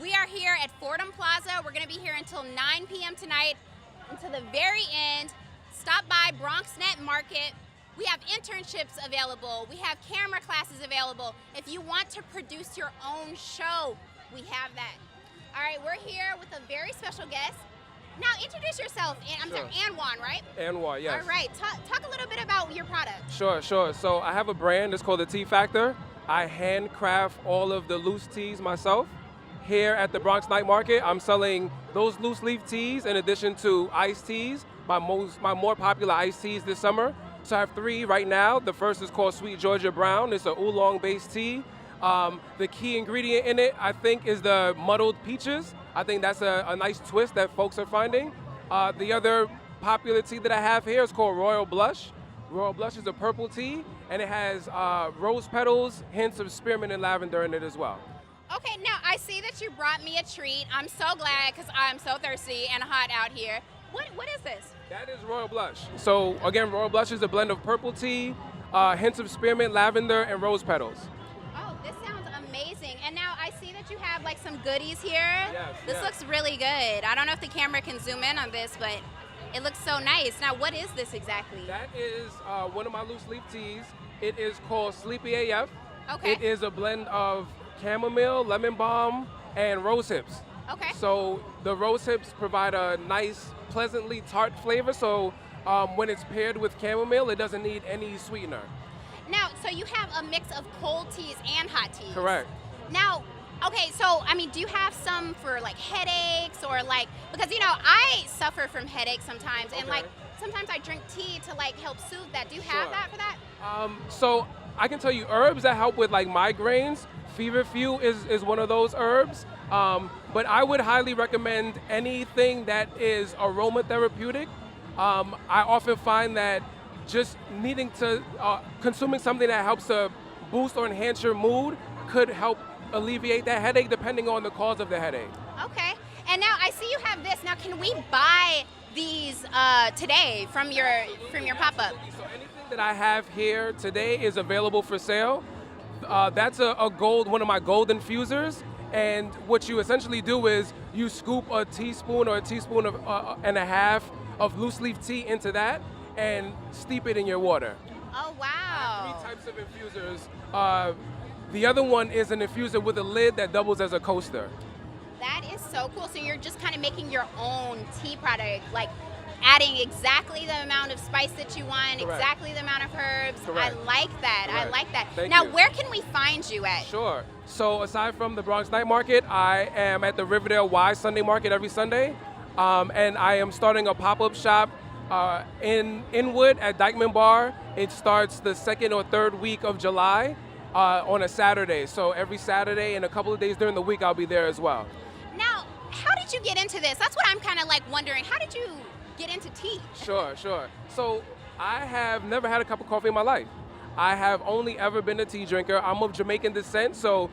We are here at Fordham Plaza. We're going to be here until 9 p.m. tonight, until the very end. Stop by Bronx Night Market. We have internships available. We have camera classes available. If you want to produce your own show, we have that. All right, we're here with a very special guest. Now, introduce yourself. Sorry, Anwan, right? Anwan, yes. All right, talk a little bit about your product. Sure. So I have a brand. It's called the Tea Factor. I handcraft all of the loose teas myself. Here at the Bronx Night Market, I'm selling those loose leaf teas in addition to iced teas, my more popular iced teas this summer. So I have 3 right now. The first is called Sweet Georgia Brown. It's an oolong-based tea. The key ingredient in it, I think, is the muddled peaches. I think that's a nice twist that folks are finding. The other popular tea that I have here is called Royal Blush. Royal Blush is a purple tea, and it has rose petals, hints of spearmint and lavender in it as well. Okay, now I see that you brought me a treat. I'm so glad because I'm so thirsty and hot out here. What is this? That is Royal Blush. So again, Royal Blush is a blend of purple tea, hints of spearmint, lavender, and rose petals. Oh, this sounds amazing. And now I see that you have like some goodies here. Yes, this looks really good. I don't know if the camera can zoom in on this, but it looks so nice. Now, what is this exactly? That is one of my loose leaf teas. It is called Sleepy AF. Okay. It is a blend of chamomile, lemon balm, and rose hips. Okay. So the rose hips provide a nice, pleasantly tart flavor. So when it's paired with chamomile, it doesn't need any sweetener. Now, so you have a mix of cold teas and hot teas. Correct. Now, okay, so I mean, do you have some for like headaches or like, because you know, I suffer from headaches sometimes, and like sometimes I drink tea to like help soothe that. Do you have that for that? So I can tell you herbs that help with like migraines. Feverfew is one of those herbs. But I would highly recommend anything that is aromatherapeutic. I often find that just needing to, consuming something that helps to boost or enhance your mood could help alleviate that headache depending on the cause of the headache. Okay, and now I see you have this. Now can we buy these today from your pop-up? So anything that I have here today is available for sale. That's one of my gold infusers. And what you essentially do is you scoop a teaspoon or a teaspoon and a half of loose leaf tea into that and steep it in your water. Oh, wow. I have 3 types of infusers. The other one is an infuser with a lid that doubles as a coaster. That is so cool. So you're just kind of making your own tea product, like adding exactly the amount of spice that you want, Correct. Exactly the amount of herbs. Correct. I like that. Correct. I like that. Thank now, you. where can we find you at? Sure. So aside from the Bronx Night Market, I am at the Riverdale Y Sunday Market every Sunday. And I am starting a pop-up shop in Inwood at Dykeman Bar. It starts the 2nd or 3rd week of July on a Saturday. So every Saturday and a couple of days during the week, I'll be there as well. Now, how did you get into this? That's what I'm kind of like wondering. How did you get into tea? Sure. So I have never had a cup of coffee in my life. I have only ever been a tea drinker. I'm of Jamaican descent, so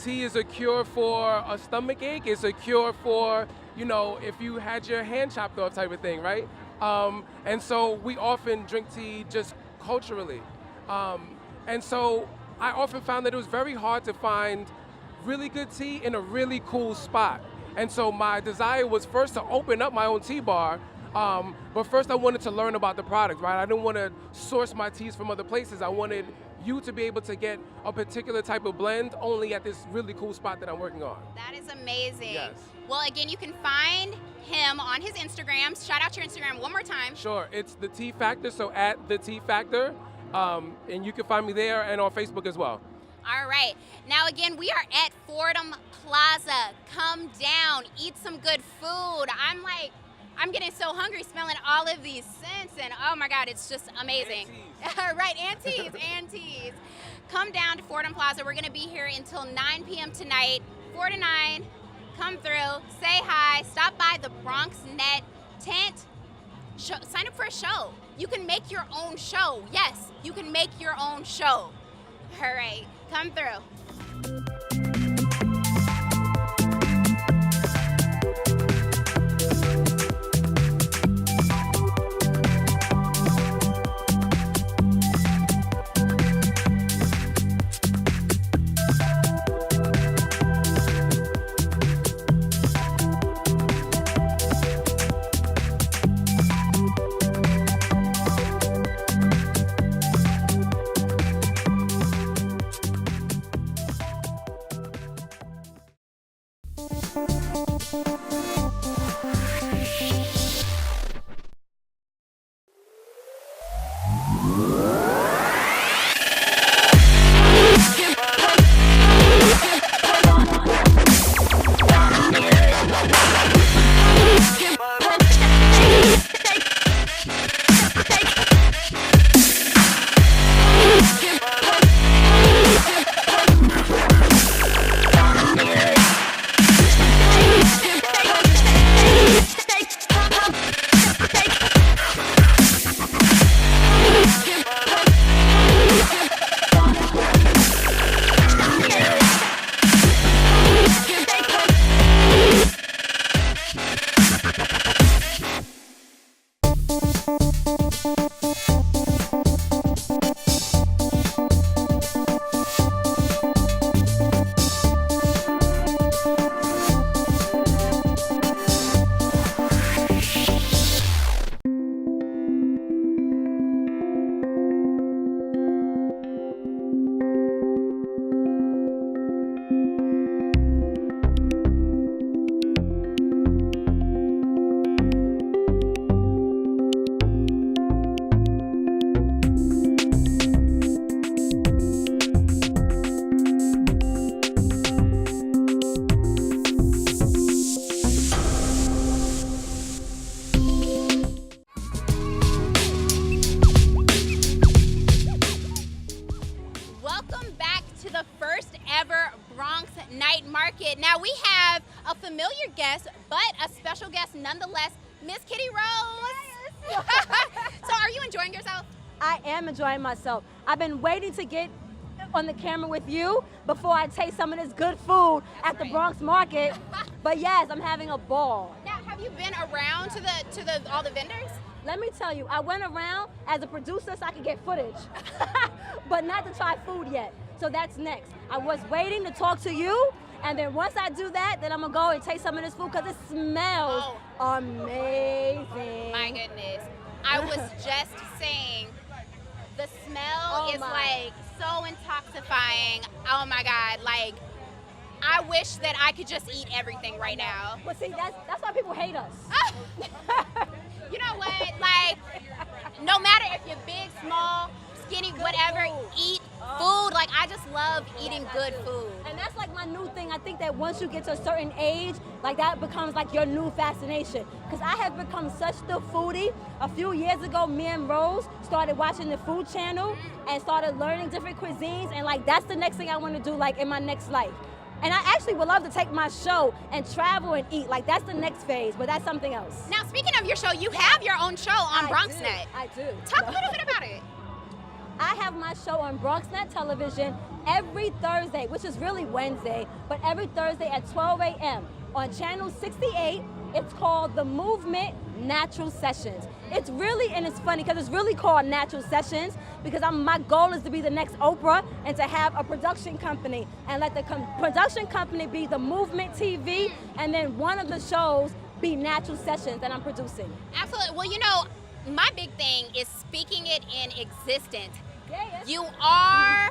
tea is a cure for a stomach ache. It's a cure for, if you had your hand chopped off type of thing, right? And so we often drink tea just culturally. And so I often found that it was very hard to find really good tea in a really cool spot. And so my desire was first to open up my own tea bar, but first I wanted to learn about the product, right? I didn't want to source my teas from other places. I wanted you to be able to get a particular type of blend only at this really cool spot that I'm working on. That is amazing. Yes. Well, again, you can find him on his Instagram. Shout out your Instagram one more time. Sure, it's the Tea Factor, so at the Tea Factor, and you can find me there and on Facebook as well. All right. Now, again, we are at Fordham Plaza. Come down, eat some good food. I'm getting so hungry smelling all of these scents, and oh my God, it's just amazing. Right, and teas. Come down to Fordham Plaza. We're gonna be here until 9 p.m. tonight, 4 to 9. Come through, say hi, stop by the Bronx Net tent, sign up for a show. You can make your own show. Yes, you can make your own show. All right, come through. Welcome back to the first ever Bronx Night Market. Now we have a familiar guest, but a special guest nonetheless, Miss Kitty Rose. So are you enjoying yourself? I am enjoying myself. I've been waiting to get on the camera with you before I taste some of this good food at the Bronx Market. But yes, I'm having a ball. Now, have you been around to all the vendors? Let me tell you, I went around as a producer so I could get footage, but not to try food yet. So that's next. I was waiting to talk to you, and then once I do that, then I'm gonna go and taste some of this food because it smells amazing. My goodness. I was just saying, the smell is like so intoxifying. Oh my God, like, I wish that I could just eat everything right now. But see, that's why people hate us. You know what, like, no matter if you're big, small, skinny, whatever, eat food. Like, I just love eating good food. And that's like my new thing. I think that once you get to a certain age, like that becomes like your new fascination. Because I have become such the foodie. A few years ago, me and Rose started watching the Food Channel and started learning different cuisines. And like, that's the next thing I want to do, like in my next life. And I actually would love to take my show and travel and eat. Like, that's the next phase, but that's something else. Now, speaking of your show, you have your own show on Bronx Net. I do. Talk a little bit about it. I have my show on Bronx Net Television every Thursday, which is really Wednesday, but every Thursday at 12 a.m. on Channel 68. It's called The Movement Natural Sessions. It's really, and it's funny because it's really called Natural Sessions because my goal is to be the next Oprah and to have a production company and let the production company be The Movement TV, and then one of the shows be Natural Sessions that I'm producing. Absolutely. Well, you know, my big thing is speaking it in existence. You are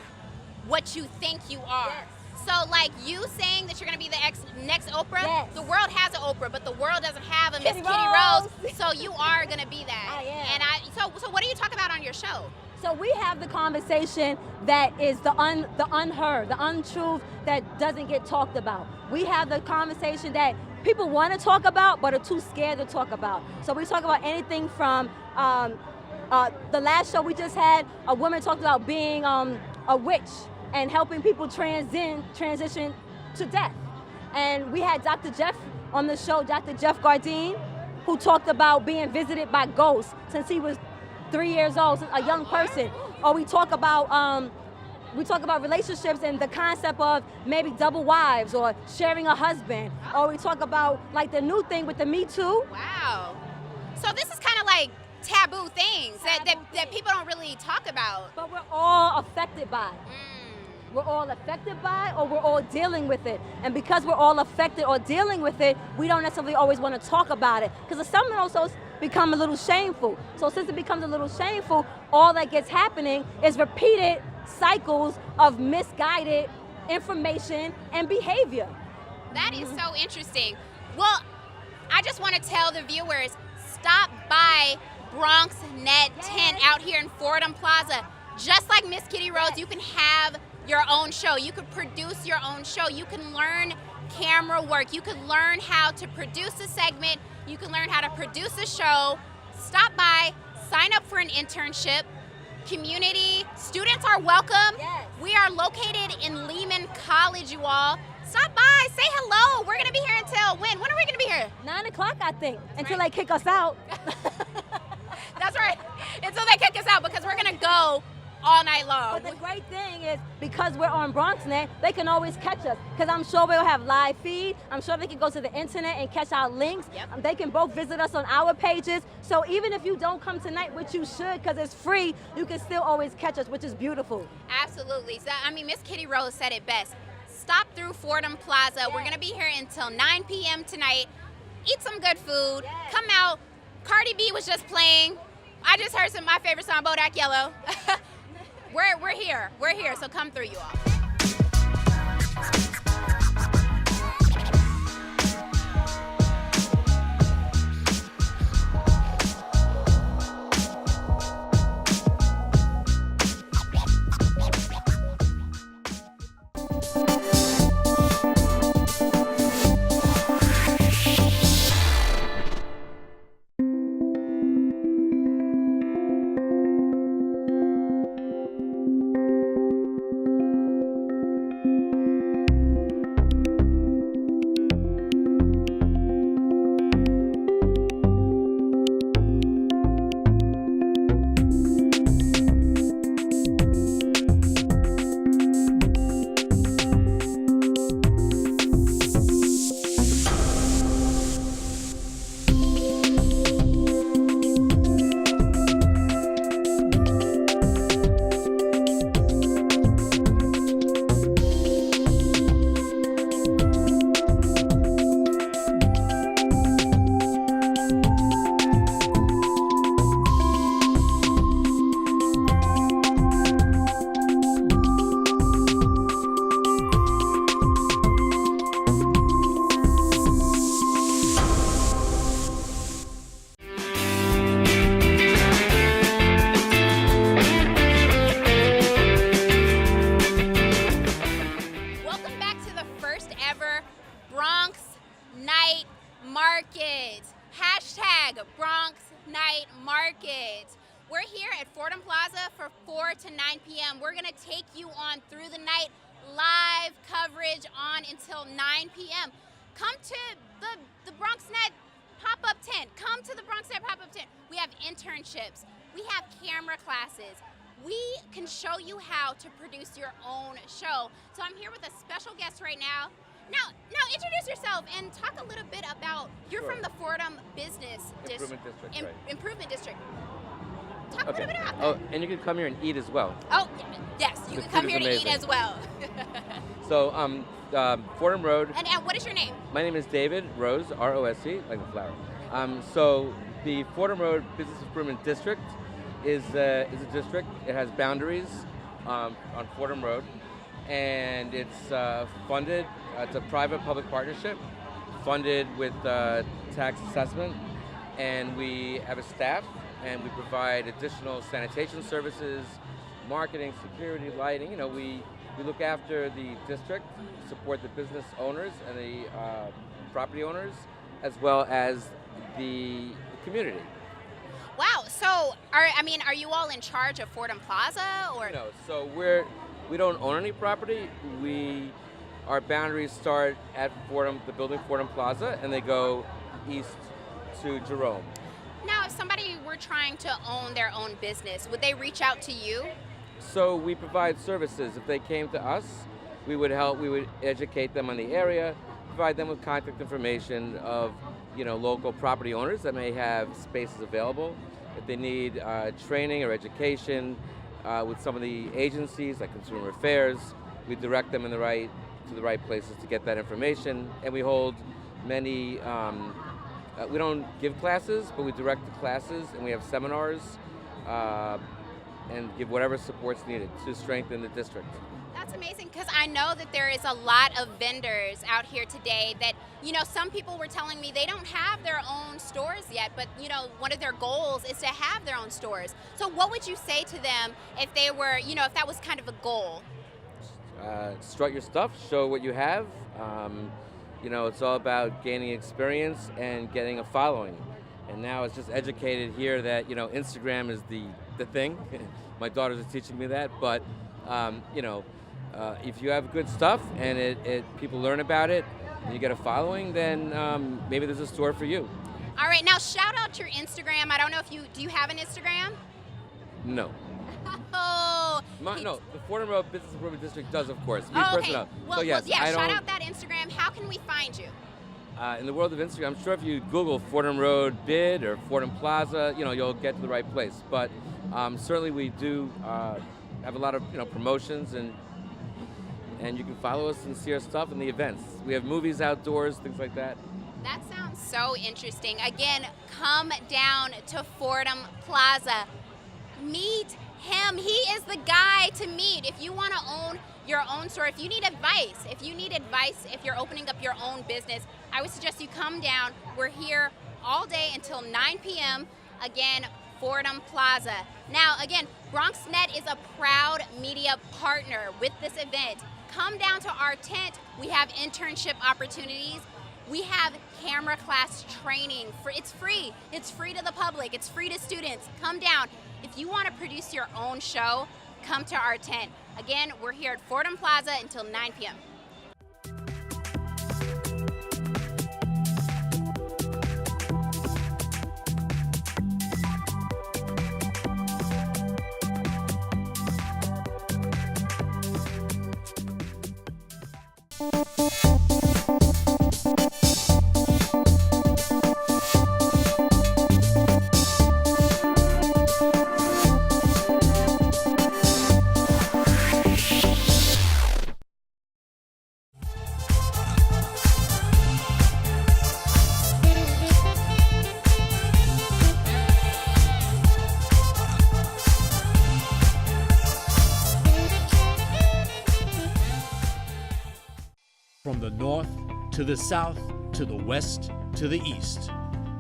what you think you are. So, like, you saying that you're going to be the next Oprah, the world has an Oprah, but the world doesn't have a Miss Kitty Rose, so you are going to be that. I am. And so what do you talk about on your show? So we have the conversation that is the unheard, the untruth that doesn't get talked about. We have the conversation that people want to talk about, but are too scared to talk about. So we talk about anything from, the last show we just had, a woman talked about being a witch and helping people transition to death. And we had Dr. Jeff on the show, Dr. Jeff Gardine, who talked about being visited by ghosts since he was 3 years old, a young person. Or we talk about relationships and the concept of maybe double wives or sharing a husband. Or we talk about like the new thing with the Me Too. Wow. So this is kind of like taboo things that people don't really talk about. But we're all affected by. We're all affected by, or we're all dealing with it. And because we're all affected or dealing with it, we don't necessarily always want to talk about it. Because some also become a little shameful. So since it becomes a little shameful, all that gets happening is repeated cycles of misguided information and behavior. That is so interesting. Well, I just want to tell the viewers, stop by Bronx Net tent out here in Fordham Plaza. Just like Miss Kitty Rose, you can have your own show. You could produce your own show. You can learn camera work. You can learn how to produce a segment. You can learn how to produce a show. Stop by, sign up for an internship. Community students are welcome. Yes. We are located in Lehman College, you all. Stop by, say hello. We're gonna be here until when? When are we gonna be here? 9 o'clock, I think, until they kick us out. That's right, until they kick us out, because we're gonna go all night long. But the great thing is, because we're on BronxNet, they can always catch us. Because I'm sure we'll have live feed. I'm sure they can go to the internet and catch our links. Yep. They can both visit us on our pages. So even if you don't come tonight, which you should, because it's free, you can still always catch us, which is beautiful. Absolutely. So, I mean, Miss Kitty Rose said it best. Stop through Fordham Plaza. Yes. We're gonna be here until 9 p.m. tonight. Eat some good food. Yes. Come out. Cardi B was just playing. I just heard my favorite song, Bodak Yellow. We're here. We're here. So come through, you all. Bronx Night Market. Hashtag Bronx Night Market. We're here at Fordham Plaza for 4 to 9 p.m. We're gonna take you on through the night, live coverage on until 9 p.m. Come to the Bronx Net pop-up tent. Come to the Bronx Net pop-up tent. We have internships. We have camera classes. We can show you how to produce your own show. So I'm here with a special guest right now. Now introduce yourself and talk a little bit about, you're from the Fordham Business Improvement District, right. Improvement District. Talk a little bit about that. Oh, and you can come here and eat as well. Oh, yes, you can come here to eat as well. So, Fordham Road. And what is your name? My name is David Rose, R-O-S-E, like the flower. So the Fordham Road Business Improvement District is a district. It has boundaries on Fordham Road, and it's funded. It's a private-public partnership, funded with tax assessment, and we have a staff, and we provide additional sanitation services, marketing, security, lighting. You know, we look after the district, support the business owners and the property owners, as well as the community. Wow. So, are you all in charge of Fordham Plaza, or? No. So we don't own any property. Our boundaries start at the building Fordham Plaza, and they go east to Jerome. Now, if somebody were trying to own their own business, would they reach out to you? So we provide services. If they came to us, we would help. We would educate them on the area, provide them with contact information of, local property owners that may have spaces available. If they need training or education with some of the agencies like Consumer Affairs, we direct them to the right places to get that information. And we hold many. We don't give classes, but we direct the classes, and we have seminars and give whatever support's needed to strengthen the district. That's amazing, because I know that there is a lot of vendors out here today that, you know, some people were telling me they don't have their own stores yet, but, you know, one of their goals is to have their own stores. So what would you say to them if they were, you know, if that was kind of a goal? Strut your stuff, show what you have. You know, it's all about gaining experience and getting a following. And now it's just educated here that, you know, Instagram is the thing. My daughters are teaching me that, but you know, if you have good stuff and people learn about it and you get a following, then maybe there's a store for you. All right, now shout out your Instagram. I don't know if do you have an Instagram? No. Oh. No, the Fordham Road Business Improvement District does, of course. Me Oh, okay. personally. Well, So yes, yeah, I shout don't. out that Instagram. How can we find you? In the world of Instagram, I'm sure if you Google Fordham Road Bid or Fordham Plaza, you know, you'll get to the right place. But certainly we do have a lot of, you know, promotions, and you can follow us and see our stuff in the events. We have movies outdoors, things like that. That sounds so interesting. Again, come down to Fordham Plaza. Meet him. He is the guy to meet. If you want to own your own store, if you need advice, if you're opening up your own business, I would suggest you come down. We're here all day until 9 p.m. Again, Fordham Plaza. Now, again, BronxNet is a proud media partner with this event. Come down to our tent. We have internship opportunities. We have camera class training. It's free. It's free to the public. It's free to students. Come down. If you want to produce your own show, come to our tent. Again, we're here at Fordham Plaza until 9 p.m. From the north to the south to the west to the east,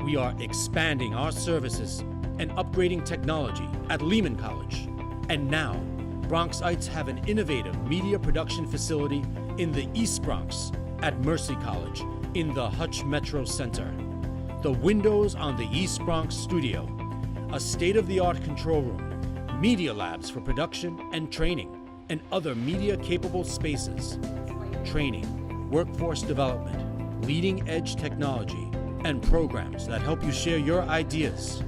we are expanding our services and upgrading technology at Lehman College. And now, Bronxites have an innovative media production facility in the East Bronx at Mercy College in the Hutch Metro Center. The windows on the East Bronx studio, a state-of-the-art control room, media labs for production and training, and other media-capable spaces. Training, workforce development, leading-edge technology, and programs that help you share your ideas,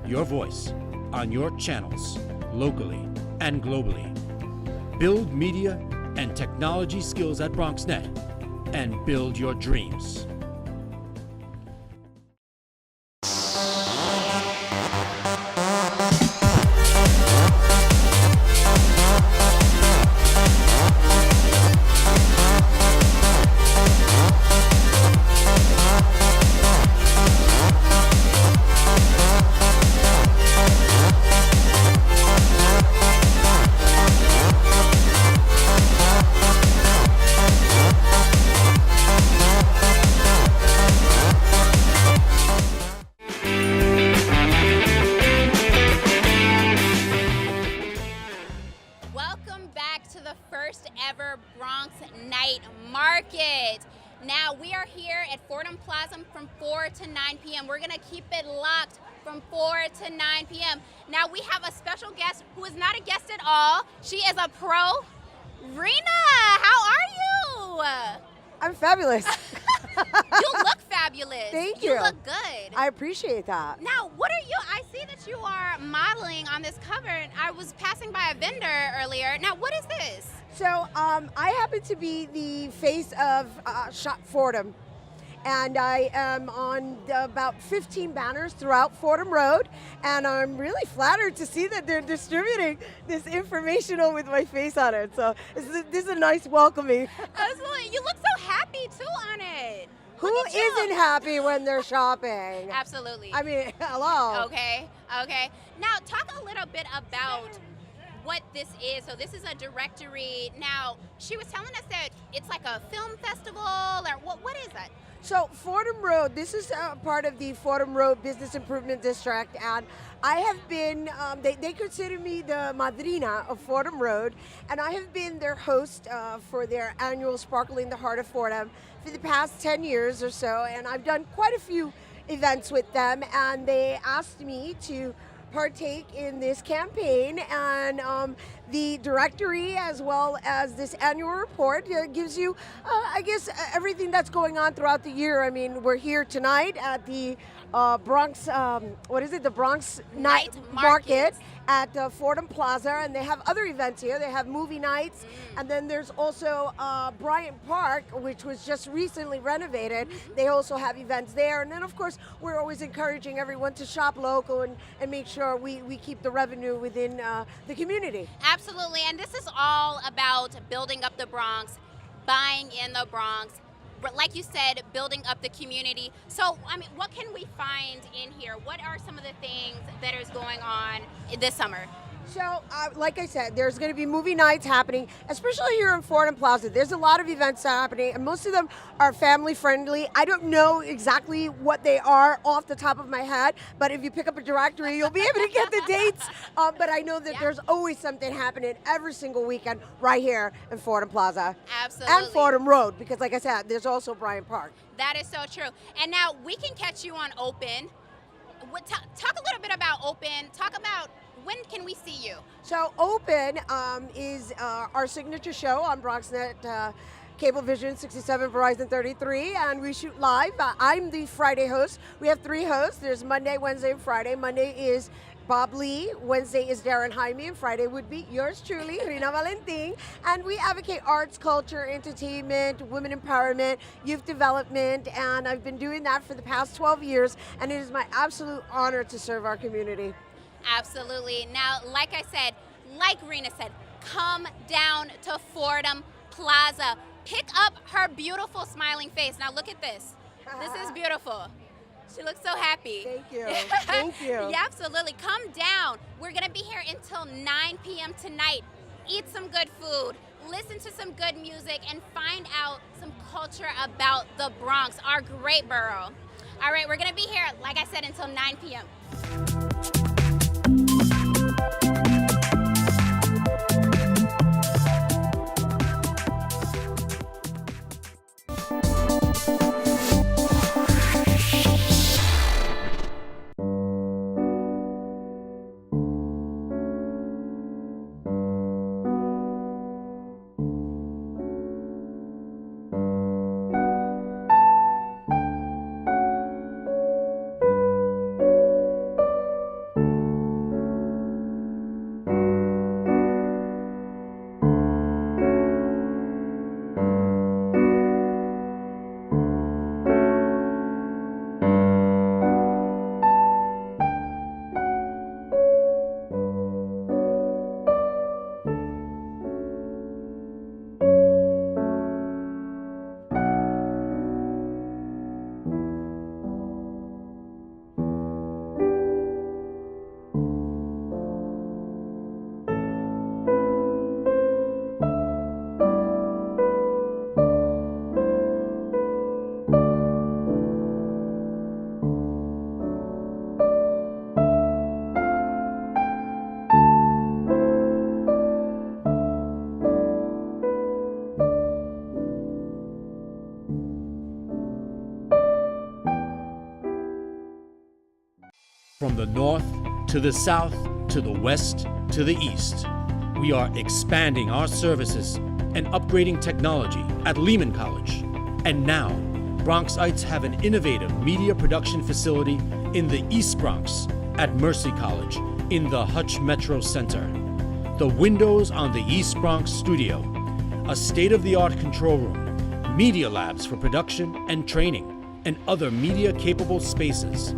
your voice, on your channels, locally and globally. Build media and technology skills at BronxNet, and build your dreams. Welcome back to the first ever Bronx Night Market. Now we are here at Fordham Plaza from 4 to 9 p.m. We're gonna keep it locked from 4 to 9 p.m. Now we have a special guest who is not a guest at all. She is a pro. Rena, how are you? I'm fabulous. You look fabulous. Thank you. You look good. I appreciate that. Now, what are you? I see that you are modeling on this cover. I was passing by a vendor earlier. Now, what is this? So I happen to be the face of Shop Fordham. And I am on about 15 banners throughout Fordham Road. And I'm really flattered to see that they're distributing this informational with my face on it. So this is a nice welcoming. Absolutely. You look so happy, too, on it. Who isn't happy when they're shopping? Absolutely. I mean, hello. Okay. Now, talk a little bit about what this is. So this is a directory. Now, she was telling us that it's like a film festival, or what is that? So Fordham Road, this is part of the Fordham Road Business Improvement District, and I have been, they consider me the madrina of Fordham Road, and I have been their host for their annual Sparkle in the Heart of Fordham for the past 10 years or so, and I've done quite a few events with them, and they asked me to partake in this campaign, and the directory as well as this annual report gives you I guess everything that's going on throughout the year. I mean, we're here tonight at the Bronx, the Bronx Night Market at Fordham Plaza, and they have other events here. They have movie nights, and then there's also Bryant Park, which was just recently renovated. They also have events there, and then of course we're always encouraging everyone to shop local and make sure we keep the revenue within the community. Absolutely, and this is all about building up the Bronx, buying in the Bronx, like you said, building up the community. So, I mean, what can we find in here? What are some of the things that is going on this summer? So, like I said, there's going to be movie nights happening, especially here in Fordham Plaza. There's a lot of events happening, and most of them are family friendly. I don't know exactly what they are off the top of my head, but if you pick up a directory, you'll be able to get the dates. But I know that there's always something happening every single weekend right here in Fordham Plaza. Absolutely. And Fordham Road, because like I said, there's also Bryant Park. That is so true. And now we can catch you on Open. Talk a little bit about Open. Talk about when can we see you? So Open is our signature show on Bronx Net, Cablevision 67, Verizon 33, and we shoot live. I'm the Friday host. We have 3 hosts. There's Monday, Wednesday, and Friday. Monday is Bob Lee, Wednesday is Darren Jaime, and Friday would be yours truly, Rina Valentin. And we advocate arts, culture, entertainment, women empowerment, youth development, and I've been doing that for the past 12 years, and it is my absolute honor to serve our community. Absolutely. Now, like I said, like Rena said, come down to Fordham Plaza. Pick up her beautiful smiling face. Now look at this. This is beautiful. She looks so happy. Thank you. Thank you. Yeah, absolutely. Come down. We're going to be here until 9 p.m. tonight. Eat some good food, listen to some good music, and find out some culture about the Bronx, our great borough. All right, we're going to be here, like I said, until 9 p.m. From the north to the south to the west to the east, we are expanding our services and upgrading technology at Lehman College. And now, Bronxites have an innovative media production facility in the East Bronx at Mercy College in the Hutch Metro Center. The windows on the East Bronx studio, a state-of-the-art control room, media labs for production and training, and other media-capable spaces.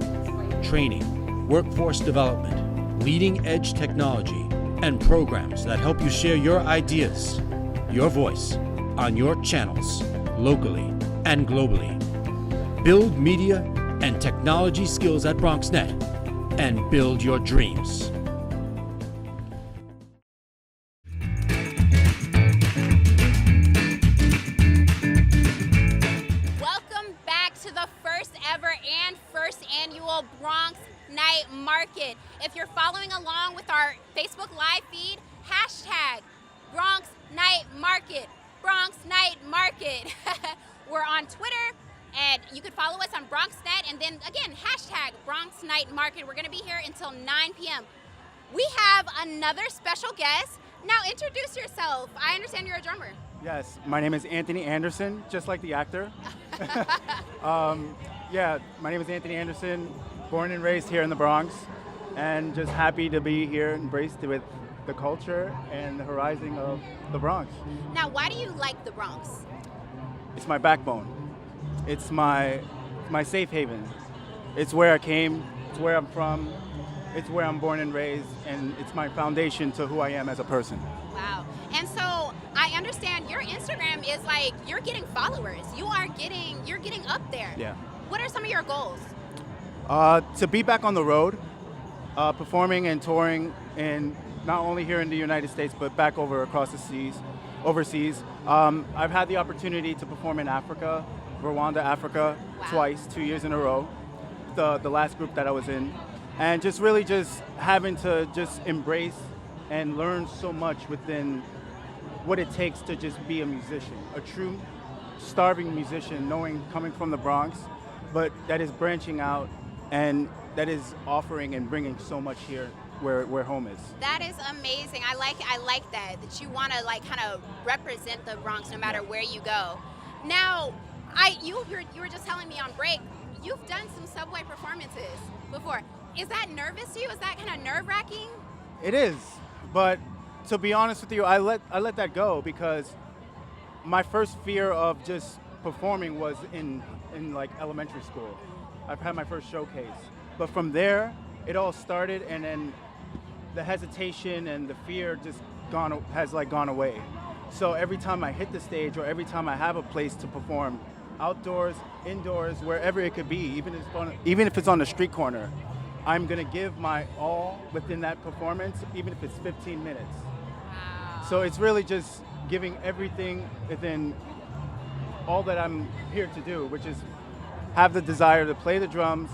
Training, workforce development, leading-edge technology, and programs that help you share your ideas, your voice, on your channels, locally and globally. Build media and technology skills at BronxNet and build your dreams. if you're following along with our Facebook Live feed, hashtag Bronx Night Market, Bronx Night Market. We're on Twitter, and you can follow us on BronxNet, and then again, hashtag Bronx Night Market. We're gonna be here until 9 p.m. We have another special guest. Now introduce yourself. I understand you're a drummer. Yes, my name is Anthony Anderson, just like the actor. Yeah, my name is Anthony Anderson, born and raised here in the Bronx, and just happy to be here, embraced with the culture and the horizon of the Bronx. Now, why do you like the Bronx? It's my backbone. It's my safe haven. It's where I came, it's where I'm from, it's where I'm born and raised, and it's my foundation to who I am as a person. Wow. And so I understand your Instagram is like, you're getting followers. You're getting up there. Yeah. What are some of your goals? To be back on the road, performing and touring, and not only here in the United States, but back across the seas, overseas. I've had the opportunity to perform in Africa, Rwanda, Africa, twice, 2 years in a row, the last group that I was in. And just really just having to just embrace and learn so much within what it takes to just be a musician, a true starving musician, coming from the Bronx, but that is branching out and that is offering and bringing so much here where home is. That is amazing. I like that you want to like kind of represent the Bronx no matter where you go. Now, you were just telling me on break, you've done some subway performances before. Is that nervous to you? Is that kind of nerve-wracking? It is, but to be honest with you, I let that go because my first fear of just performing was in like elementary school. I've had my first showcase, but from there it all started, and then the hesitation and the fear just has gone away. So every time I hit the stage, or every time I have a place to perform, outdoors, indoors, wherever it could be, even if it's on the street corner, I'm gonna give my all within that performance, even if it's 15 minutes. Wow. So it's really just giving everything within all that I'm here to do, which is have the desire to play the drums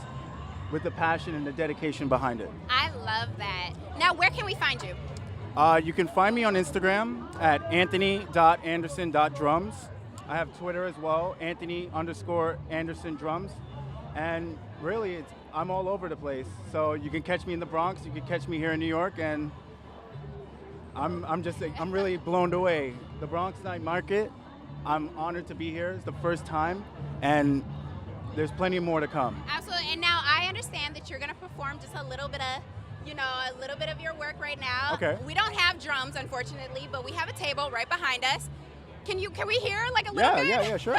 with the passion and the dedication behind it. I love that. Now, where can we find you? You can find me on Instagram at anthony.anderson.drums. I have Twitter as well, Anthony_Anderson Drums. And really, I'm all over the place. So you can catch me in the Bronx, you can catch me here in New York, and I'm really blown away. The Bronx Night Market, I'm honored to be here. It's the first time, and there's plenty more to come. Absolutely. And now I understand that you're going to perform just a little bit of your work right now. Okay. We don't have drums, unfortunately, but we have a table right behind us. Can we hear like a little bit? Yeah, sure.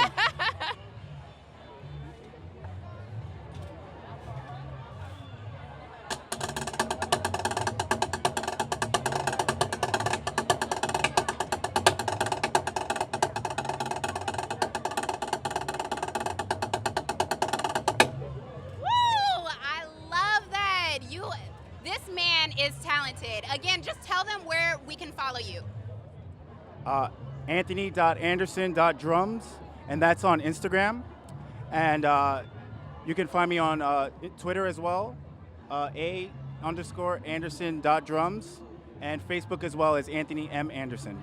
This man is talented. Again, just tell them where we can follow you. Anthony.Anderson.drums, and that's on Instagram. And you can find me on Twitter as well, A_Anderson.drums, and Facebook as well as Anthony M. Anderson.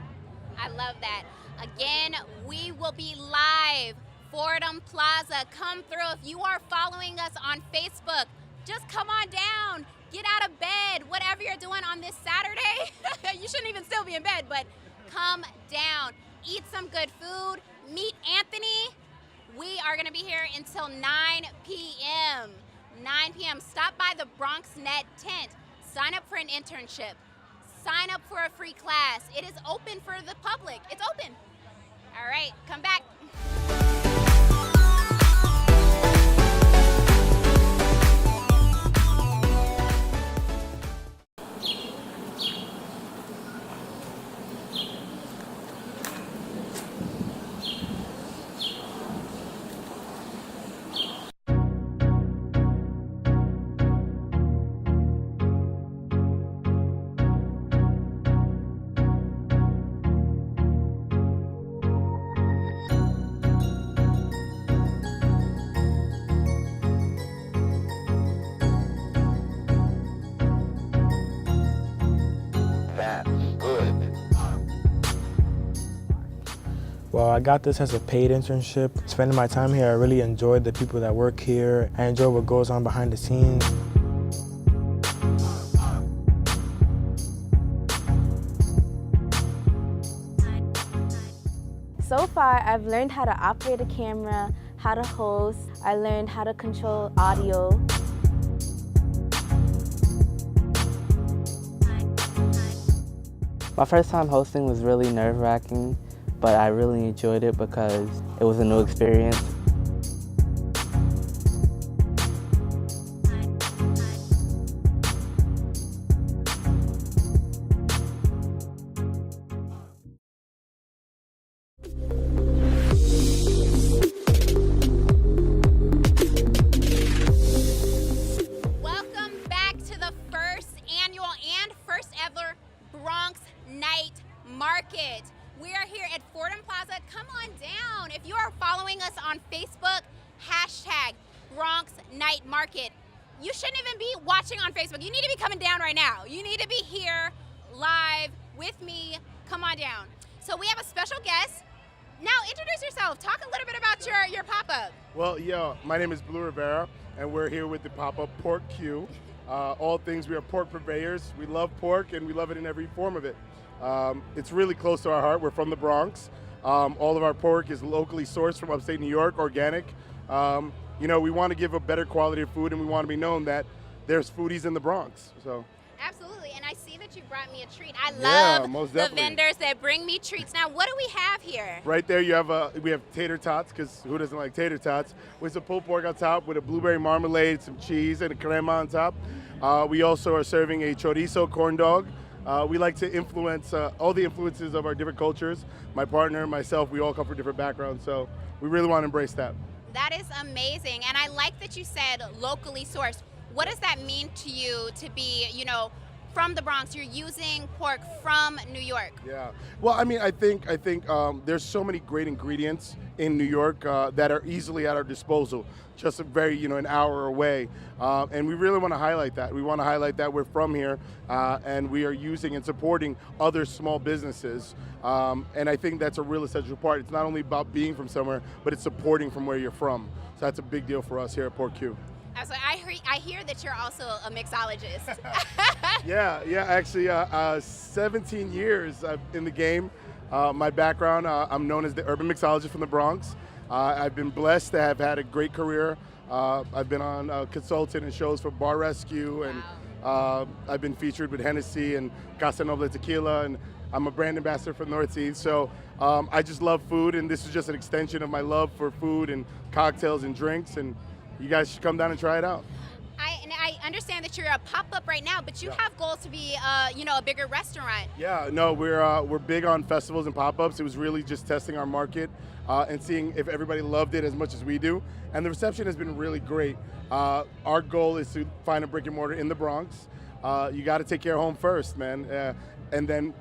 I love that. Again, we will be live, Fordham Plaza. Come through. If you are following us on Facebook, just come on down. Get out of bed, whatever you're doing on this Saturday. You shouldn't even still be in bed, but come down. Eat some good food. Meet Anthony. We are going to be here until 9 p.m. 9 p.m. Stop by the Bronx Net tent. Sign up for an internship. Sign up for a free class. It is open for the public. It's open. All right, come back. Well, I got this as a paid internship. Spending my time here, I really enjoyed the people that work here. I enjoy what goes on behind the scenes. So far, I've learned how to operate a camera, how to host. I learned how to control audio. My first time hosting was really nerve-wracking, but I really enjoyed it because it was a new experience. Welcome back to the first annual and first ever Bronx Night Market. We are here at Fordham Plaza. Come on down. If you are following us on Facebook, hashtag Bronx Night Market. You shouldn't even be watching on Facebook. You need to be coming down right now. You need to be here live with me. Come on down. So we have a special guest. Now introduce yourself. Talk a little bit about your pop-up. Well, my name is Blue Rivera, and we're here with the pop-up Pork Q. All things, we are pork purveyors. We love pork, and we love it in every form of it. It's really close to our heart. We're from the Bronx. All of our pork is locally sourced from upstate New York, organic. We want to give a better quality of food, and we want to be known that there's foodies in the Bronx. So. Absolutely, and I see that you brought me a treat. I love most the definitely. vendors that bring me treats. Now, what do we have here? Right there, we have tater tots, because who doesn't like tater tots? With some pulled pork on top, with a blueberry marmalade, some cheese, and a crema on top. We also are serving a chorizo corn dog. We like to influence all the influences of our different cultures. My partner and myself, we all come from different backgrounds, so we really want to embrace that. That is amazing, and I like that you said locally sourced. What does that mean to you to be, from the Bronx? You're using pork from New York. Yeah. Well, I mean, I think there's so many great ingredients in New York that are easily at our disposal, just an hour away. And we really want to highlight that. We want to highlight that we're from here, and we are using and supporting other small businesses. And I think that's a real essential part. It's not only about being from somewhere, but it's supporting from where you're from. So that's a big deal for us here at Pork Q. So I hear that you're also a mixologist. Yeah, actually 17 years in the game. My background, I'm known as the urban mixologist from the Bronx. I've been blessed to have had a great career. I've been on consultant and shows for Bar Rescue, and I've been featured with Hennessy and Casa Noble Tequila, and I'm a brand ambassador for Northeast. So I just love food, and this is just an extension of my love for food and cocktails and drinks, and you guys should come down and try it out. I understand that you're a pop-up right now, but you have goals to be, a bigger restaurant. Yeah, no, we're big on festivals and pop-ups. It was really just testing our market and seeing if everybody loved it as much as we do. And the reception has been really great. Our goal is to find a brick and mortar in the Bronx. You got to take care of home first, man, and then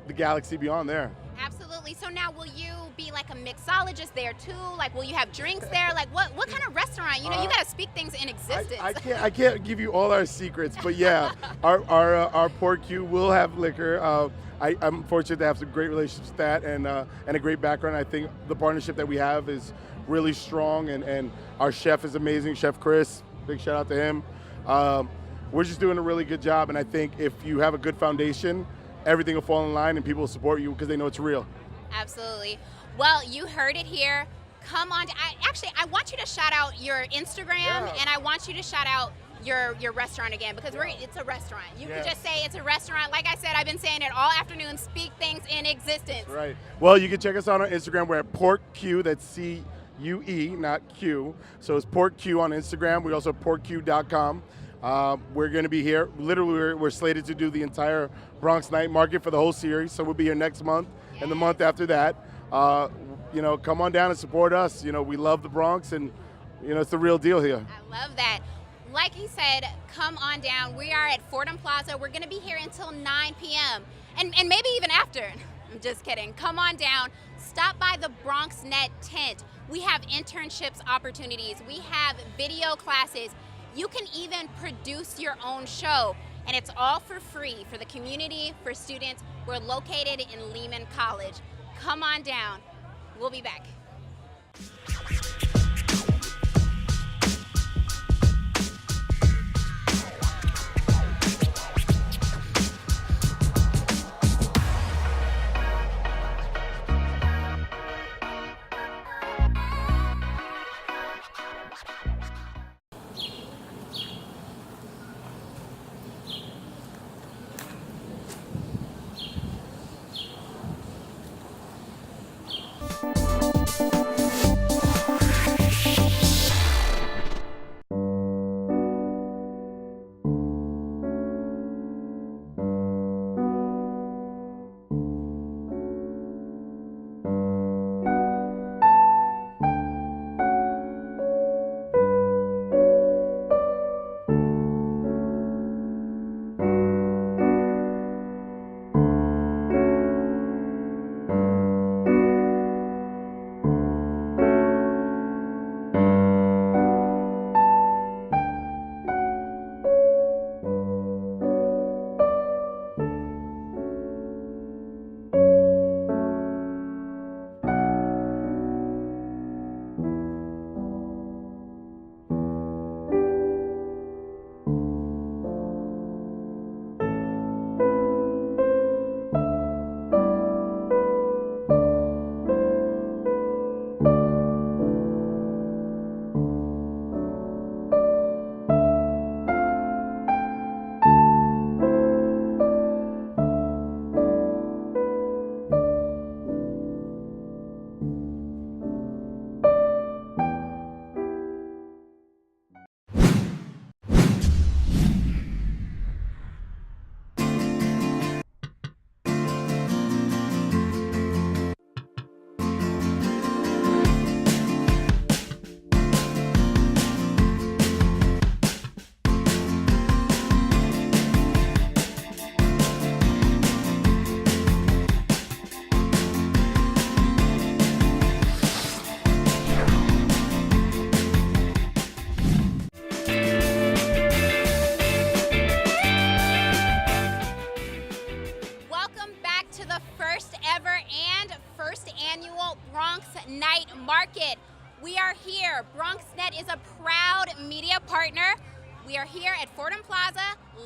the galaxy beyond there. Absolutely. So now, will you be like a mixologist there too? Like, will you have drinks there? Like, what kind of restaurant? You got to speak things in existence. I can't give you all our secrets, but yeah, our Pork Q will have liquor. I'm fortunate to have some great relationships with that and a great background. I think the partnership that we have is really strong, and our chef is amazing, Chef Chris. Big shout out to him. We're just doing a really good job, and I think if you have a good foundation, everything will fall in line and people will support you because they know it's real. Absolutely. Well, you heard it here. Come on. I want you to shout out your Instagram, and I want you to shout out your restaurant again, because it's a restaurant. You can just say it's a restaurant. Like I said, I've been saying it all afternoon. Speak things in existence. Right. Well, you can check us out on Instagram. We're at Pork Q. That's C-U-E, not Q. So it's Pork Q on Instagram. We also have porkq.com. We're going to be here. Literally, we're slated to do the entire Bronx Night Market for the whole series. So we'll be here next month and the month after that. Come on down and support us. We love the Bronx, and it's the real deal here. I love that. Like he said, come on down. We are at Fordham Plaza. We're going to be here until 9 p.m. and maybe even after. I'm just kidding. Come on down. Stop by the Bronx Net tent. We have internships opportunities. We have video classes. You can even produce your own show, and it's all for free for the community, for students. We're located in Lehman College. Come on down. We'll be back. Bronx Night Market. We are here. BronxNet is a proud media partner. We are here at Fordham Plaza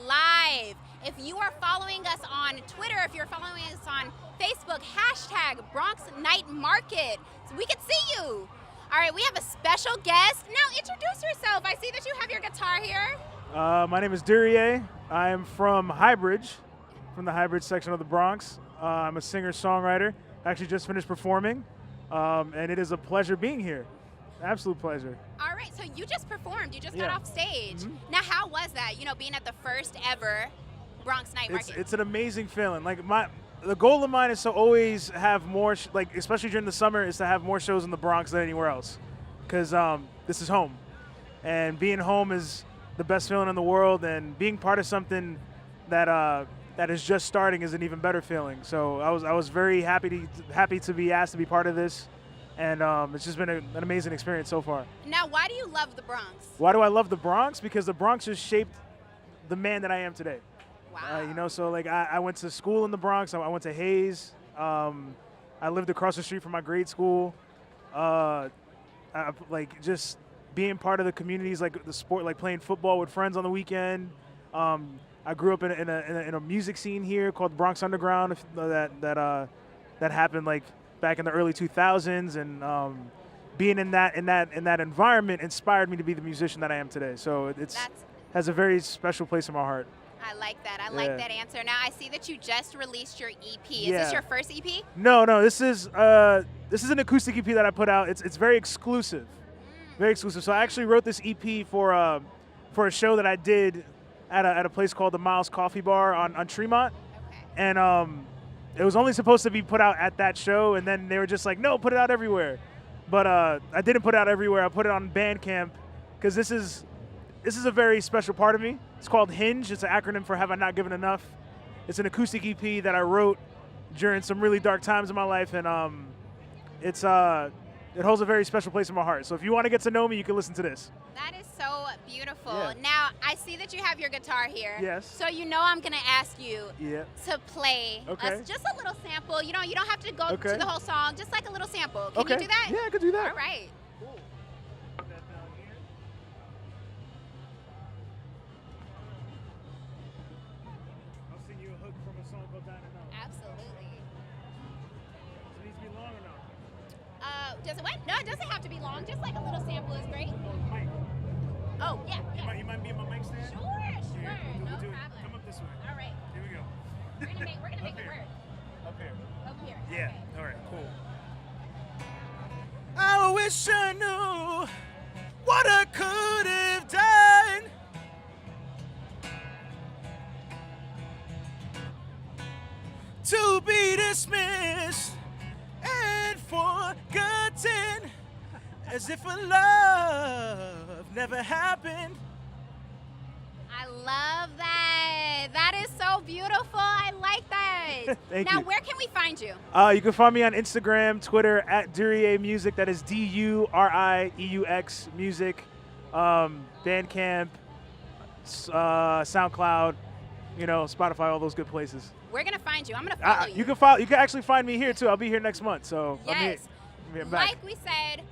live. If you are following us on Twitter, if you're following us on Facebook, hashtag Bronx Night Market, so we can see you. All right, we have a special guest. Now introduce yourself. I see that you have your guitar here. My name is Dorissa. I am from Highbridge, from the Highbridge section of the Bronx. I'm a singer-songwriter. Actually just finished performing, and it is a pleasure being here. Absolute pleasure. All right, so you just performed. You just got off stage. Mm-hmm. Now, how was that, being at the first ever Bronx Night Market? It's an amazing feeling. Like, the goal of mine is to always have more, especially during the summer, is to have more shows in the Bronx than anywhere else. Because this is home. And being home is the best feeling in the world, and being part of something that that is just starting is an even better feeling. So I was very happy to be asked to be part of this, and it's just been an amazing experience so far. Now, why do you love the Bronx? Why do I love the Bronx? Because the Bronx has shaped the man that I am today. Wow. So I went to school in the Bronx. I went to Hayes. I lived across the street from my grade school. Just being part of the communities, like the sport, like playing football with friends on the weekend. I grew up in a music scene here called Bronx Underground that happened like back in the early 2000s, and being in that environment inspired me to be the musician that I am today. So it has a very special place in my heart. I like that. I like that answer. Now I see that you just released your EP. Is this your first EP? No. This is an acoustic EP that I put out. It's very exclusive, very exclusive. So I actually wrote this EP for a show that I did at a place called the Miles Coffee Bar on Tremont. Okay. And it was only supposed to be put out at that show, and then they were just like, no, put it out everywhere. But I didn't put it out everywhere. I put it on Bandcamp because this is a very special part of me. It's called Hinge. It's an acronym for Have I Not Given Enough. It's an acoustic EP that I wrote during some really dark times in my life, and it holds a very special place in my heart. So if you want to get to know me, you can listen to this. That is so Beautiful. Yeah. Now, I see that you have your guitar here. Yes. So you know I'm going to ask you Yeah. to play Okay. us just a little sample. You know, you don't have to go Okay. to the whole song, just like a little sample. Can Okay. you do that? Yeah, I could do that. All right. I'll sing you a hook from a song called Dine and Out. Absolutely. Does it need to be long or not? Does it what? No, it doesn't have to be long. Just like a little sample is great. Oh, yeah. You might be in my mic stand? Sure. Yeah, No we'll do it. problem. Come up this way. All right. Here we go. We're gonna make it work. Up here. Up here. Yeah. All right. Cool. I wish I knew what I could have done. To be dismissed and forgotten, as if a love never happened. I love that. That is so beautiful. I like that. Thank now, you. where can we find you? You can find me on Instagram, Twitter at Durie Music. That is DURIEUX Music. Bandcamp, SoundCloud, Spotify, all those good places. We're gonna find you. I'm gonna follow you. You can actually find me here too. I'll be here next month. So Yes. I'm back. Like we said,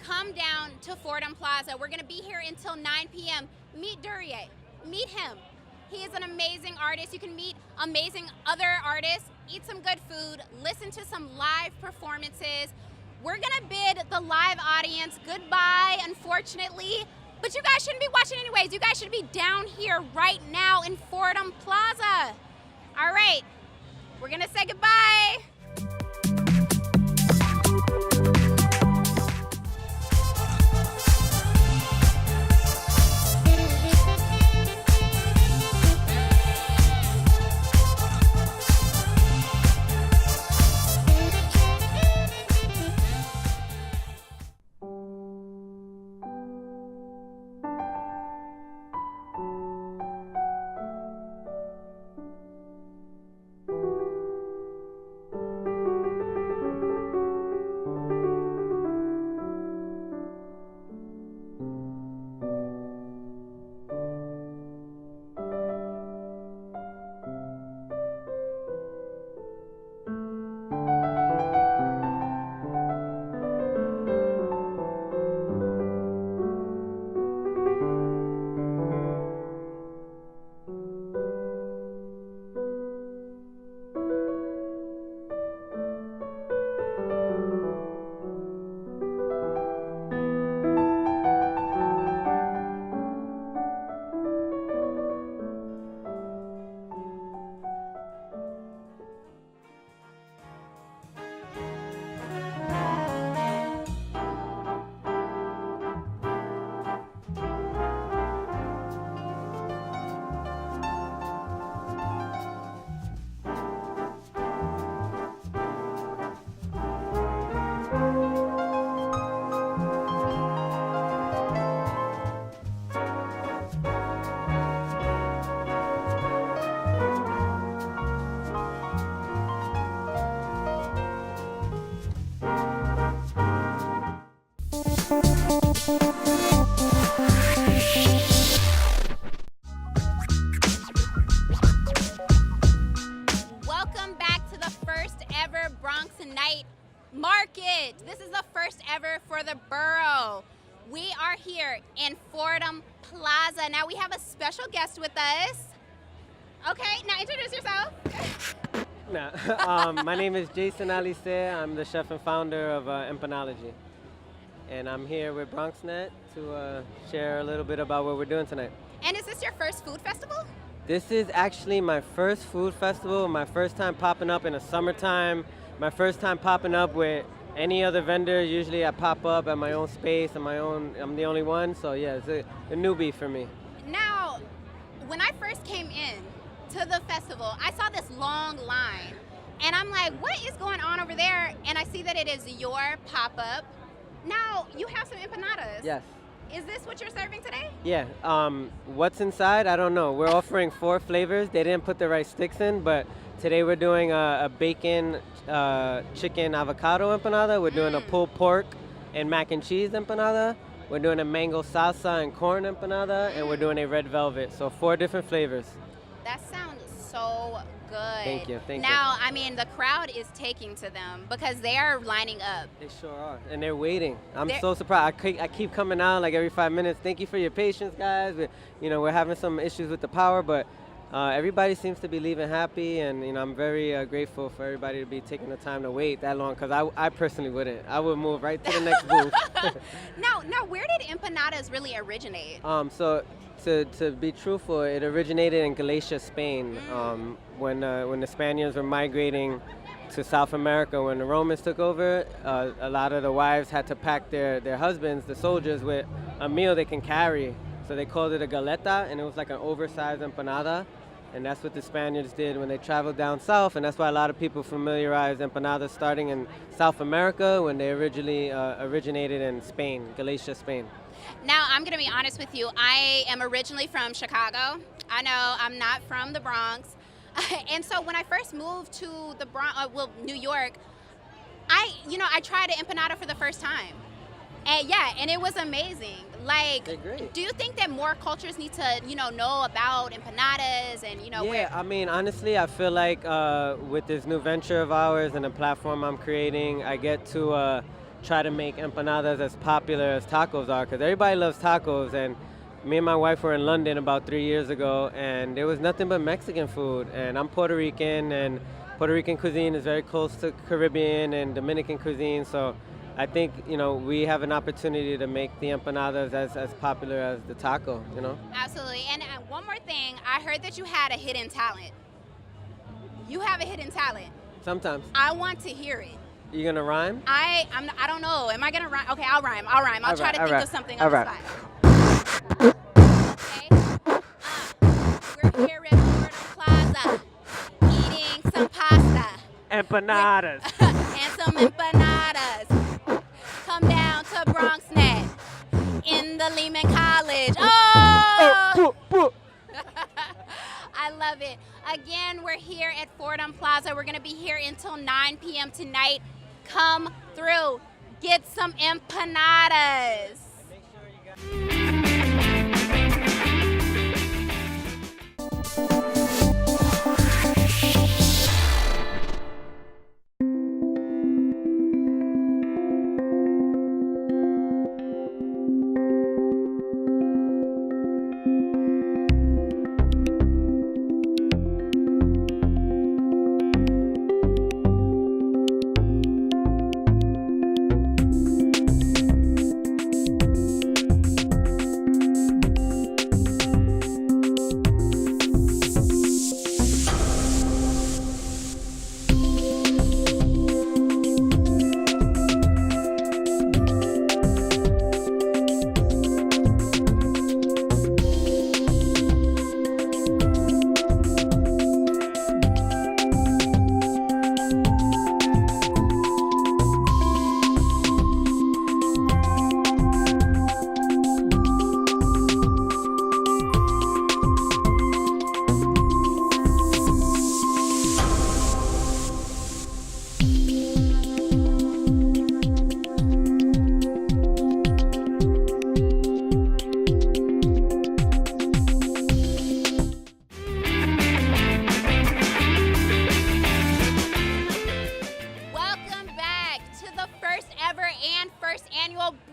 come down to Fordham Plaza. We're gonna be here until 9 p.m. Meet Durie. Meet him. He is an amazing artist. You can meet amazing other artists, eat some good food, listen to some live performances. We're gonna bid the live audience goodbye, unfortunately, but you guys shouldn't be watching anyways. You guys should be down here right now in Fordham Plaza. All right, we're gonna say goodbye. Welcome back to the first ever Bronx Night Market. This is the first ever for the borough. We are here in Fordham Plaza. Now we have a special guest with us. Okay, now introduce yourself. My name is Jason Alice. I'm the chef and founder of Empanology. And I'm here with BronxNet to share a little bit about what we're doing tonight. And is this your first food festival? This is actually my first food festival, my first time popping up in the summertime, my first time popping up with any other vendor. Usually I pop up at my own space, I'm the only one, so yeah, it's a newbie for me. Now, when I first came in to the festival, I saw this long line, and I'm like, what is going on over there? And I see that it is your pop-up. Now, you have some empanadas. Yes. Is this what you're serving today? Yeah, what's inside, I don't know. We're offering 4 flavors. They didn't put the right sticks in, but today we're doing a bacon, chicken avocado empanada. We're doing a pulled pork and mac and cheese empanada. we're doing a mango salsa and corn empanada, and we're doing a red velvet. So 4 different flavors. That sounds so good. Thank you, thank you. Now, I mean, the crowd is taking to them because they are lining up. They sure are, and they're waiting. I'm They're- so surprised. I keep coming out like every 5 minutes. Thank you for your patience, guys. We're having some issues with the power, but everybody seems to be leaving happy, and I'm very grateful for everybody to be taking the time to wait that long, because I personally wouldn't. I would move right to the next booth. Now, where did empanadas really originate? So to be truthful, it originated in Galicia, Spain, when the Spaniards were migrating to South America. When the Romans took over, a lot of the wives had to pack their husbands, the soldiers, with a meal they can carry. So they called it a galeta, and it was like an oversized empanada. And that's what the Spaniards did when they traveled down south, and that's why a lot of people familiarize empanadas starting in South America when they originally originated in Spain, Galicia, Spain. Now, I'm going to be honest with you. I am originally from Chicago. I know I'm not from the Bronx. And so when I first moved to the New York, I tried an empanada for the first time. And it was amazing. Like, do you think that more cultures need to, know about empanadas and, Yeah, I mean, honestly, I feel like with this new venture of ours and the platform I'm creating, I get to try to make empanadas as popular as tacos are, because everybody loves tacos. And me and my wife were in London about 3 years ago, and there was nothing but Mexican food. And I'm Puerto Rican, and Puerto Rican cuisine is very close to Caribbean and Dominican cuisine. So I think, we have an opportunity to make the empanadas as popular as the taco, Absolutely. And one more thing, I heard that you had a hidden talent. You have a hidden talent. Sometimes. I want to hear it. You gonna rhyme? I don't know. Am I gonna rhyme? Okay, I'll rhyme. I'll try to think of something on the spot. We're here at Fordham Plaza eating some pasta. Empanadas. And some empanadas. Come down to Bronx Net in the Lehman College. Oh! I love it. Again, we're here at Fordham Plaza. We're going to be here until 9 p.m. tonight. Come through. Get some empanadas.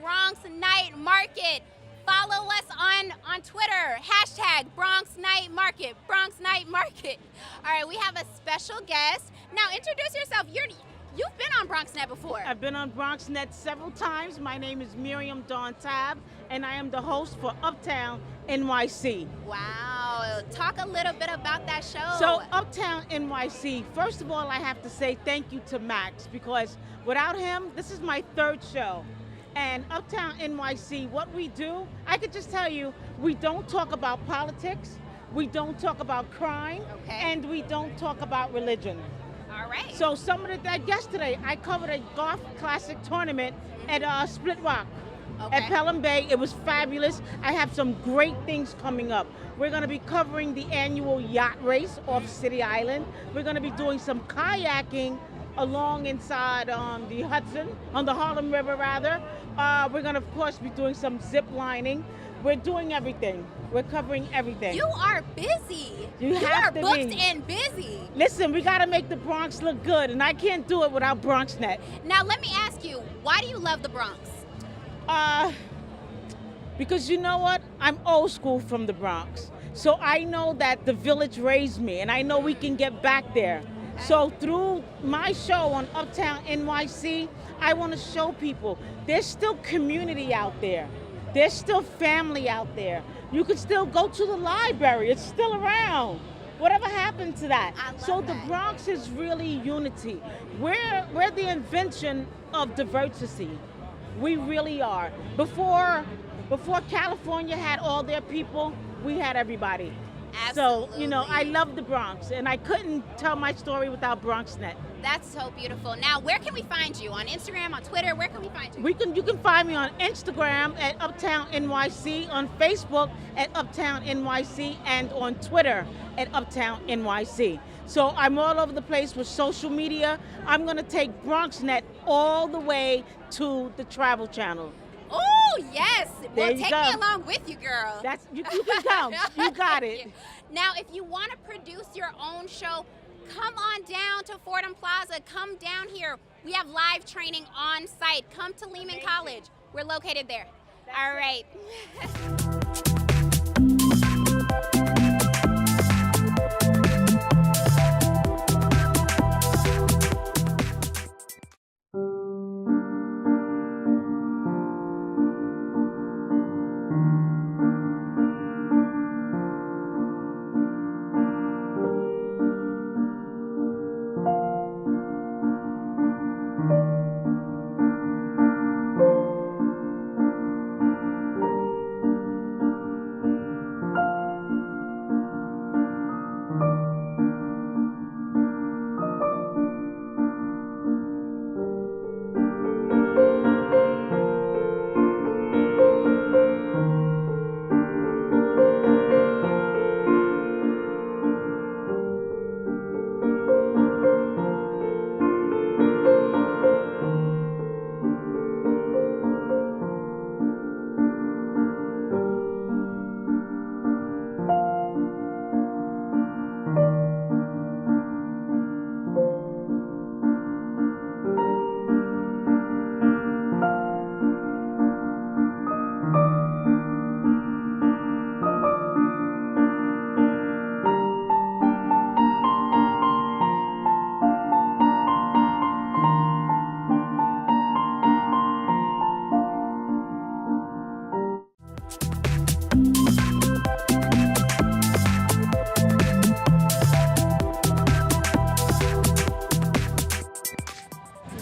Bronx Night Market. Follow us on Twitter, hashtag Bronx Night Market, Bronx Night Market. All right, we have a special guest. Now introduce yourself. You've been on BronxNet before. I've been on BronxNet several times. My name is Miriam Dawn Tab, and I am the host for Uptown NYC. Wow, talk a little bit about that show. So Uptown NYC, first of all, I have to say thank you to Max, because without him, this is my third show. And Uptown NYC, what we do, I could just tell you, we don't talk about politics, we don't talk about crime, and we don't talk about religion. All right. So like yesterday, I covered a golf classic tournament at Split Rock at Pelham Bay. It was fabulous. I have some great things coming up. We're going to be covering the annual yacht race off City Island. We're going to be doing some kayaking along inside on the Hudson, on the Harlem River rather. We're gonna of course be doing some zip lining. We're doing everything. We're covering everything. You are busy. You are have to booked be. and busy. Listen, we gotta make the Bronx look good, and I can't do it without BronxNet. Now let me ask you, why do you love the Bronx? Because you know what? I'm old school from the Bronx. So I know that the village raised me, and I know we can get back there. So through my show on Uptown NYC, I want to show people there's still community out there. There's still family out there. You can still go to the library. It's still around. Whatever happened to that? So the Bronx is really unity. We're the invention of diversity. We really are. Before California had all their people, we had everybody. Absolutely. So, you know, I love the Bronx, and I couldn't tell my story without BronxNet. That's so beautiful. Now, where can we find you? On Instagram, on Twitter, where can we find you? You can find me on Instagram at Uptown NYC, on Facebook at Uptown NYC, and on Twitter at Uptown NYC. So I'm all over the place with social media. I'm gonna take BronxNet all the way to the Travel Channel. Oh, yes. There Well, you take go. me along with you, girl. You can come. You got it. Now, if you want to produce your own show, come on down to Fordham Plaza. Come down here. We have live training on site. Come to Lehman College. We're located there. All right.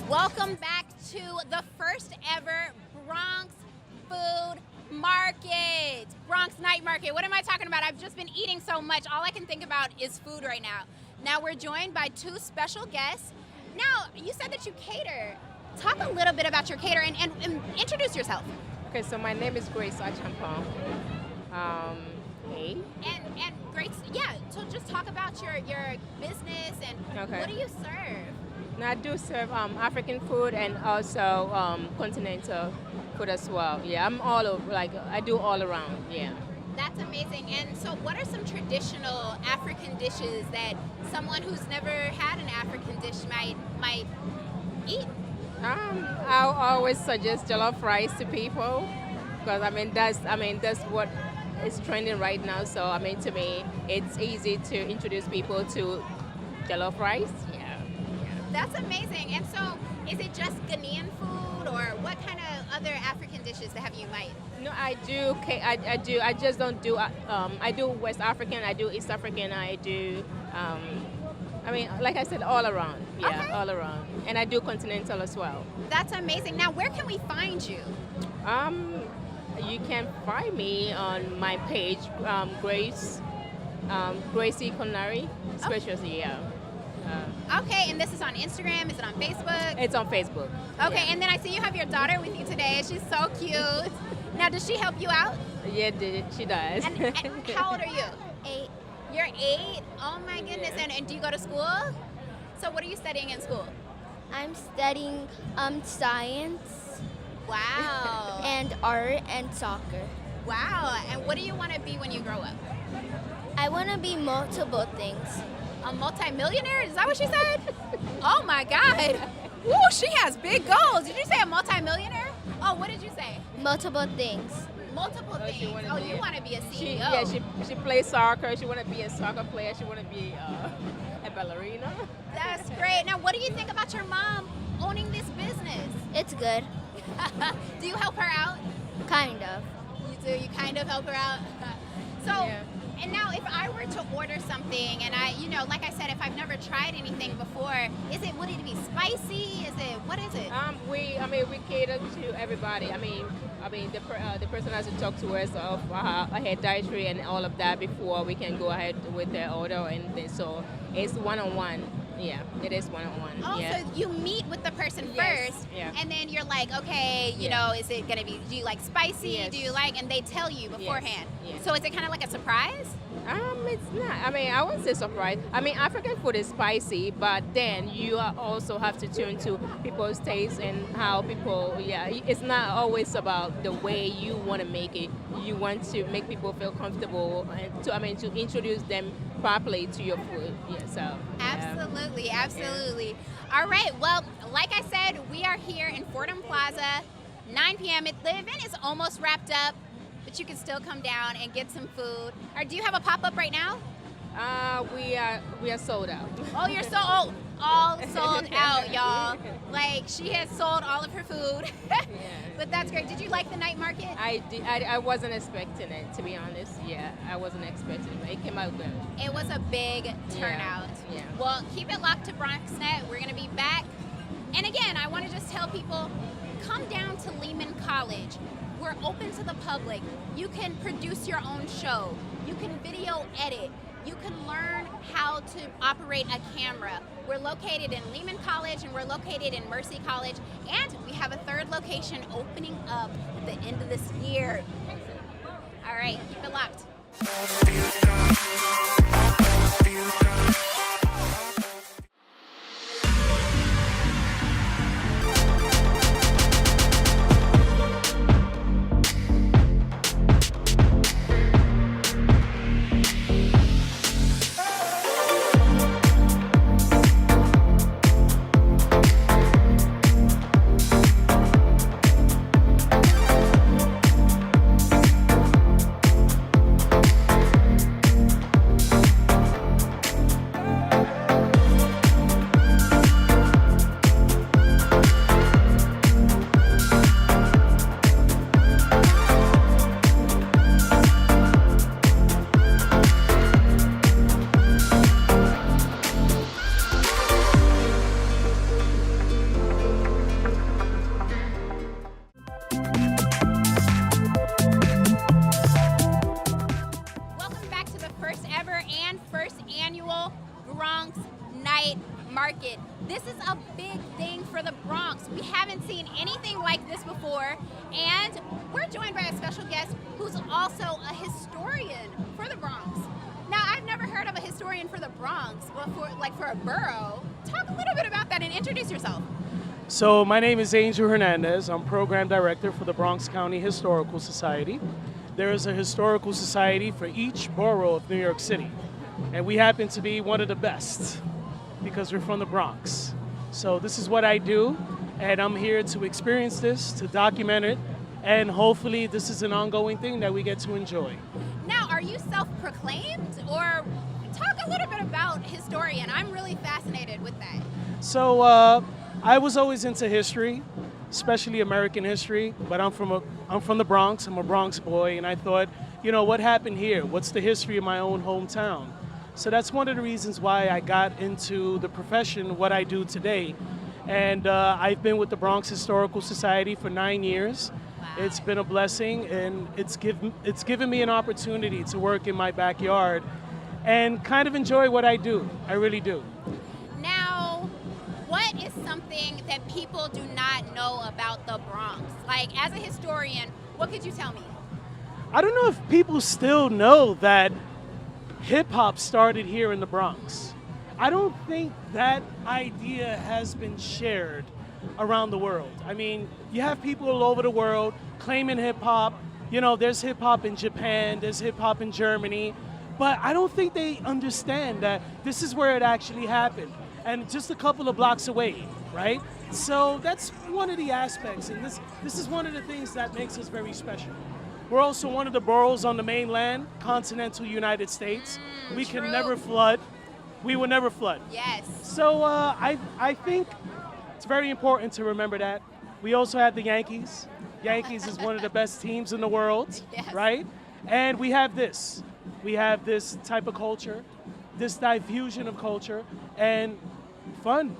Welcome back to the first ever Bronx Food Market. Bronx Night Market. What am I talking about? I've just been eating so much. All I can think about is food right now. Now we're joined by two special guests. Now, you said that you cater. Talk a little bit about your cater and introduce yourself. Okay, so my name is Grace Achampong. Hey. And great, yeah, so just talk about your business and Okay. what do you serve? Now I do serve African food and also continental food as well. Yeah, I'm all over, like I do all around, yeah. That's amazing. And so what are some traditional African dishes that someone who's never had an African dish might eat? I'll always suggest jollof rice to people because that's what is trending right now. So to me, it's easy to introduce people to jollof rice. Yeah. That's amazing. And so is it just Ghanaian food or what kind of other African dishes have you made? No, I do. I just don't do. I do West African. I do East African. I do. Like I said, all around. Yeah, Okay. all around. And I do continental as well. That's amazing. Now, where can we find you? You can find me on my page, Gracie Culinary Specialty. Yeah. Okay, and this is on Instagram. Is it on Facebook? It's on Facebook. Okay, yeah. and then I see you have your daughter with you today. She's so cute. Now, does she help you out? Yeah, she does. And how old are you? 8. You're 8? Oh my goodness. And do you go to school? So what are you studying in school? I'm studying science. Wow. And art and soccer. Wow. And what do you want to be when you grow up? I want to be multiple things. A multimillionaire? Is that what she said? Oh my God. Woo, she has big goals. Did you say a multimillionaire? Oh, what did you say? Multiple things. Multiple things. You want to be a CEO. She plays soccer. She want to be a soccer player. She want to be a ballerina. That's great. Now, what do you think about your mom owning this business? It's good. Do you help her out? Kind of. You do? You kind of help her out? And now if I were to order something and like I said, if I've never tried anything before, would it be spicy? What is it? We cater to everybody. The person has to talk to us of her dietary and all of that before we can go ahead with their order, and so it's one-on-one. Yeah, it is one-on-one. Oh, yeah. So you meet with the person first, and then you're like, okay, you Yeah. know, is it gonna be? Do you like spicy? Yes. Do you like? And they tell you beforehand. Yes. So is it kind of like a surprise? It's not. I wouldn't say surprise. African food is spicy, but then you also have to tune to people's taste and how people. Yeah, it's not always about the way you want to make it. You want to make people feel comfortable and to introduce them properly to your food. Yeah. So. Absolutely, absolutely. All right. Well, like I said, we are here in Fordham Plaza, 9 p.m. The event is almost wrapped up, but you can still come down and get some food. Or do you have a pop-up right now? We are sold out. Oh, you're all sold out, y'all. Like, she has sold all of her food. But that's great. Did you like the night market? I did. I wasn't expecting it, to be honest. Yeah, I wasn't expecting it, but it came out good. It was a big turnout. Yeah. Well, keep it locked to BronxNet. We're going to be back. And again, I want to just tell people, come down to Lehman College. We're open to the public. You can produce your own show. You can video edit. You can learn how to operate a camera. We're located in Lehman College and we're located in Mercy College. And we have a third location opening up at the end of this year. All right, keep it locked. Bronx Night Market. This is a big thing for the Bronx. We haven't seen anything like this before, and we're joined by a special guest who's also a historian for the Bronx. Now, I've never heard of a historian for the Bronx, but for a borough. Talk a little bit about that and introduce yourself. So my name is Angel Hernandez. I'm program director for the Bronx County Historical Society. There is a historical society for each borough of New York City, and we happen to be one of the best because we're from the Bronx. So this is what I do, and I'm here to experience this, to document it, and hopefully this is an ongoing thing that we get to enjoy. Now, are you self-proclaimed, or talk a little bit about historian? I'm really fascinated with that. So I was always into history, especially American history, but I'm from the Bronx. I'm a Bronx boy, and I thought, you know, what happened here? What's the history of my own hometown? So that's one of the reasons why I got into the profession, what I do today. And I've been with the Bronx Historical Society for 9 years. Wow. It's been a blessing, and it's given me an opportunity to work in my backyard and kind of enjoy what I do. I really do. Now, what is something that people do not know about the Bronx? Like, as a historian, what could you tell me? I don't know if people still know that hip-hop started here in the Bronx. I don't think that idea has been shared around the world. I mean, you have people all over the world claiming hip hop. You know, there's hip hop in Japan, there's hip hop in Germany, but I don't think they understand that this is where it actually happened, and just a couple of blocks away, right? So that's one of the aspects, and this is one of the things that makes us very special. We're also one of the boroughs on the mainland, continental United States. We can true. never flood. We will never flood. Yes. So I think it's very important to remember that. We also have the Yankees. Yankees is one of the best teams in the world, Yes. right? And we have this. We have this type of culture, this diffusion of culture, and fun.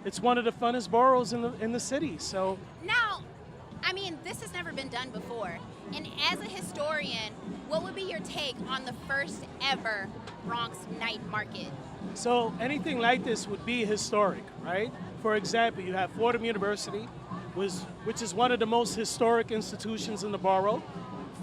It's one of the funnest boroughs in the city. So Now, I mean, this has never been done before. And as a historian, what would be your take on the first ever Bronx Night Market? So anything like this would be historic, right? For example, you have Fordham University, which is one of the most historic institutions in the borough,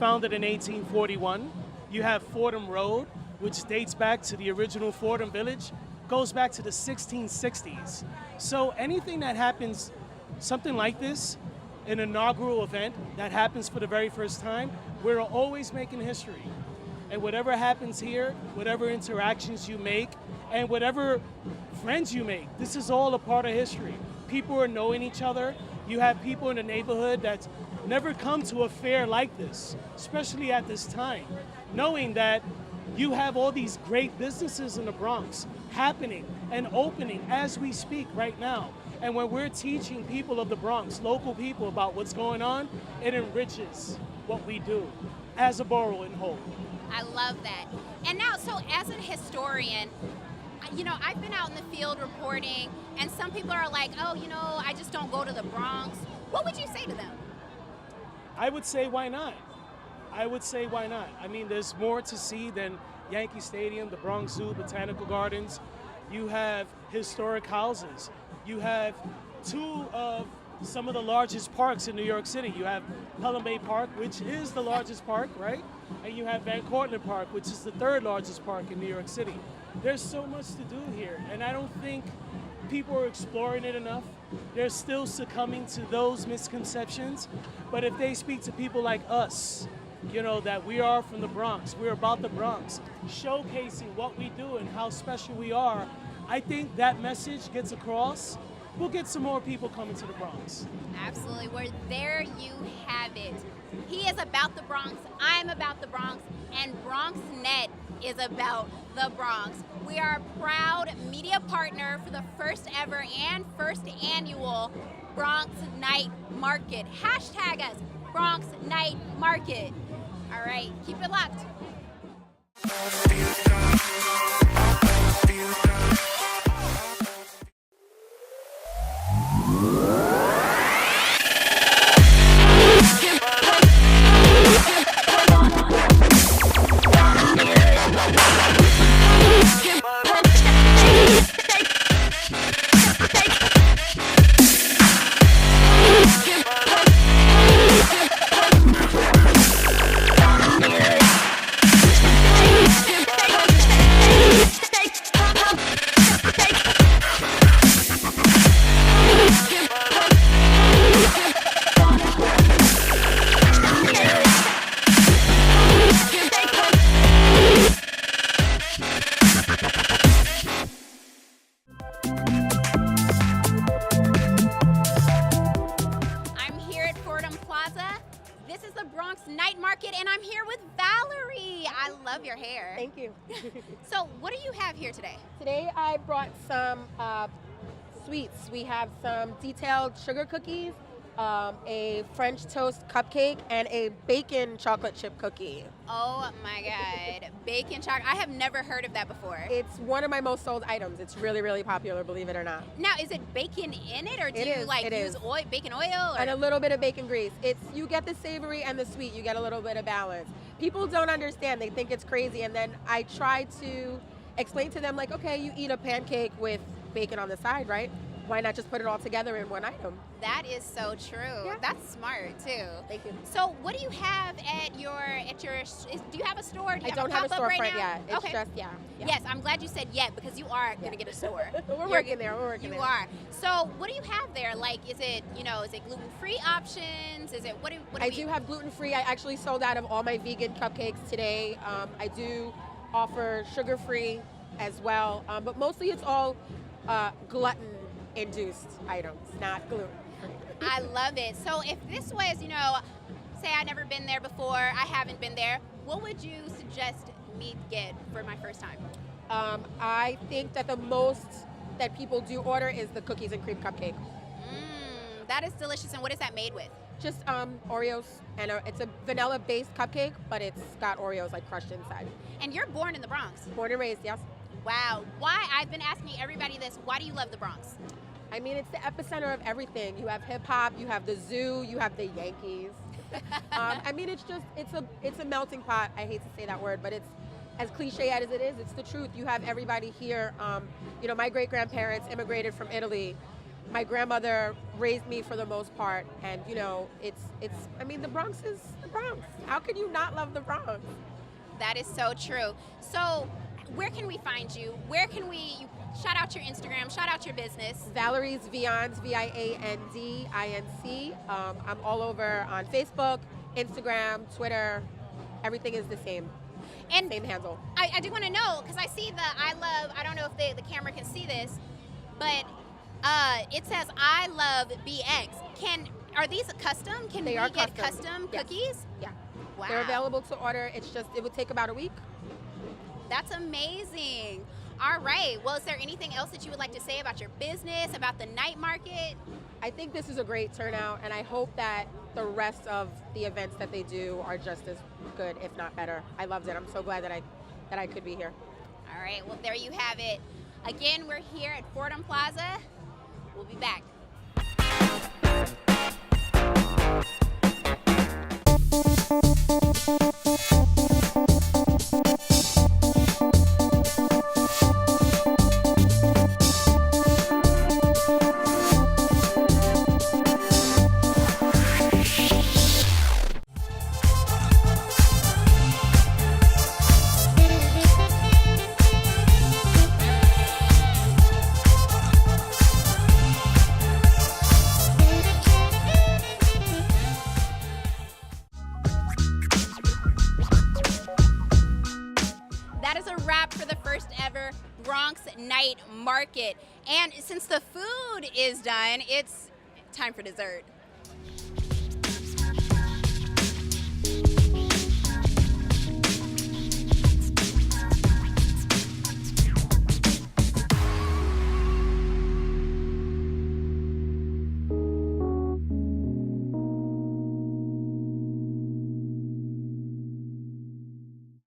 founded in 1841. You have Fordham Road, which dates back to the original Fordham Village, goes back to the 1660s. So anything that happens, something like this, an inaugural event that happens for the very first time, we're always making history. And whatever happens here, whatever interactions you make, and whatever friends you make, this is all a part of history. People are knowing each other. You have people in the neighborhood that's never come to a fair like this, especially at this time, knowing that you have all these great businesses in the Bronx happening and opening as we speak right now. And when we're teaching people of the Bronx, local people, about what's going on, it enriches what we do as a borough in whole. I love that. And now, so as a historian, you know, I've been out in the field reporting, and some people are like, oh, you know, I just don't go to the Bronx. What would you say to them? I would say, why not? I would say, why not? I mean, there's more to see than Yankee Stadium, the Bronx Zoo, Botanical Gardens. You have historic houses. You have two of some of the largest parks in New York City. You have Pelham Bay Park, which is the largest park, right? And you have Van Cortlandt Park, which is the third largest park in New York City. There's so much to do here, and I don't think people are exploring it enough. They're still succumbing to those misconceptions. But if they speak to people like us, you know, that we are from the Bronx, we're about the Bronx, showcasing what we do and how special we are, I think that message gets across. We'll get some more people coming to the Bronx. Absolutely. Well, there you have it. He is about the Bronx, I'm about the Bronx, and Bronx Net is about the Bronx. We are a proud media partner for the first ever and first annual Bronx Night Market. Hashtag us, Bronx Night Market. All right, keep it locked. Night Market, and I'm here with Valerie. I love your hair. Thank you. So what do you have here today? Today I brought some sweets. We have some detailed sugar cookies, a French toast cupcake, and a bacon chocolate chip cookie. Oh my God, bacon chocolate. I have never heard of that before. It's one of my most sold items. It's really, really popular, believe it or not. Now, is it bacon in it, or do you use oil, bacon oil? Or? And a little bit of bacon grease. You get the savory and the sweet. You get a little bit of balance. People don't understand. They think it's crazy. And then I try to explain to them, like, okay, you eat a pancake with bacon on the side, right? why not just put it all together in one item? That is so true. Yeah. That's smart too. Thank you. So, what do you have at your? Do you have a store? Do you I don't have a pop-up right storefront now? yet. It's okay. just yeah. Yes, I'm glad you said yet because you are gonna get a store. We're working there. We're working You there. are. So, what do you have there? Like, is it gluten-free options? Is it what do I do have gluten-free. I actually sold out of all my vegan cupcakes today. I do offer sugar-free as well, but mostly it's all gluten-induced items, not gluten. I love it. So, if this was, say I've never been there before, I haven't been there, what would you suggest me get for my first time? I think that the most that people do order is the cookies and cream cupcake. That is delicious. And what is that made with? Just Oreos, and it's a vanilla-based cupcake, but it's got Oreos like crushed inside. And you're born in the Bronx. Born and raised, yes. Wow. Why? I've been asking everybody this. Why do you love the Bronx? I mean, it's the epicenter of everything. You have hip hop, you have the zoo, you have the Yankees. I mean, it's a melting pot. I hate to say that word, but it's as cliche as it is. It's the truth. You have everybody here. My great grandparents immigrated from Italy. My grandmother raised me for the most part, and I mean, the Bronx is the Bronx. How can you not love the Bronx? That is so true. So, where can we find you? Where can we shout out your Instagram, shout out your business? Valerie's Viands, VIANDINC. I'm all over on Facebook, Instagram, Twitter. Everything is the same. And same handle. I do want to know, because I see I don't know if the camera can see this, but it says I love BX. Are these custom? Can we get custom cookies? Yeah. Wow. They're available to order. It would take about a week. That's amazing. All right. Well, is there anything else that you would like to say about your business, about the night market? I think this is a great turnout, and I hope that the rest of the events that they do are just as good, if not better. I loved it. I'm so glad that I could be here. All right. Well, there you have it. Again, we're here at Fordham Plaza. We'll be back. Bronx Night Market. And since the food is done, it's time for dessert.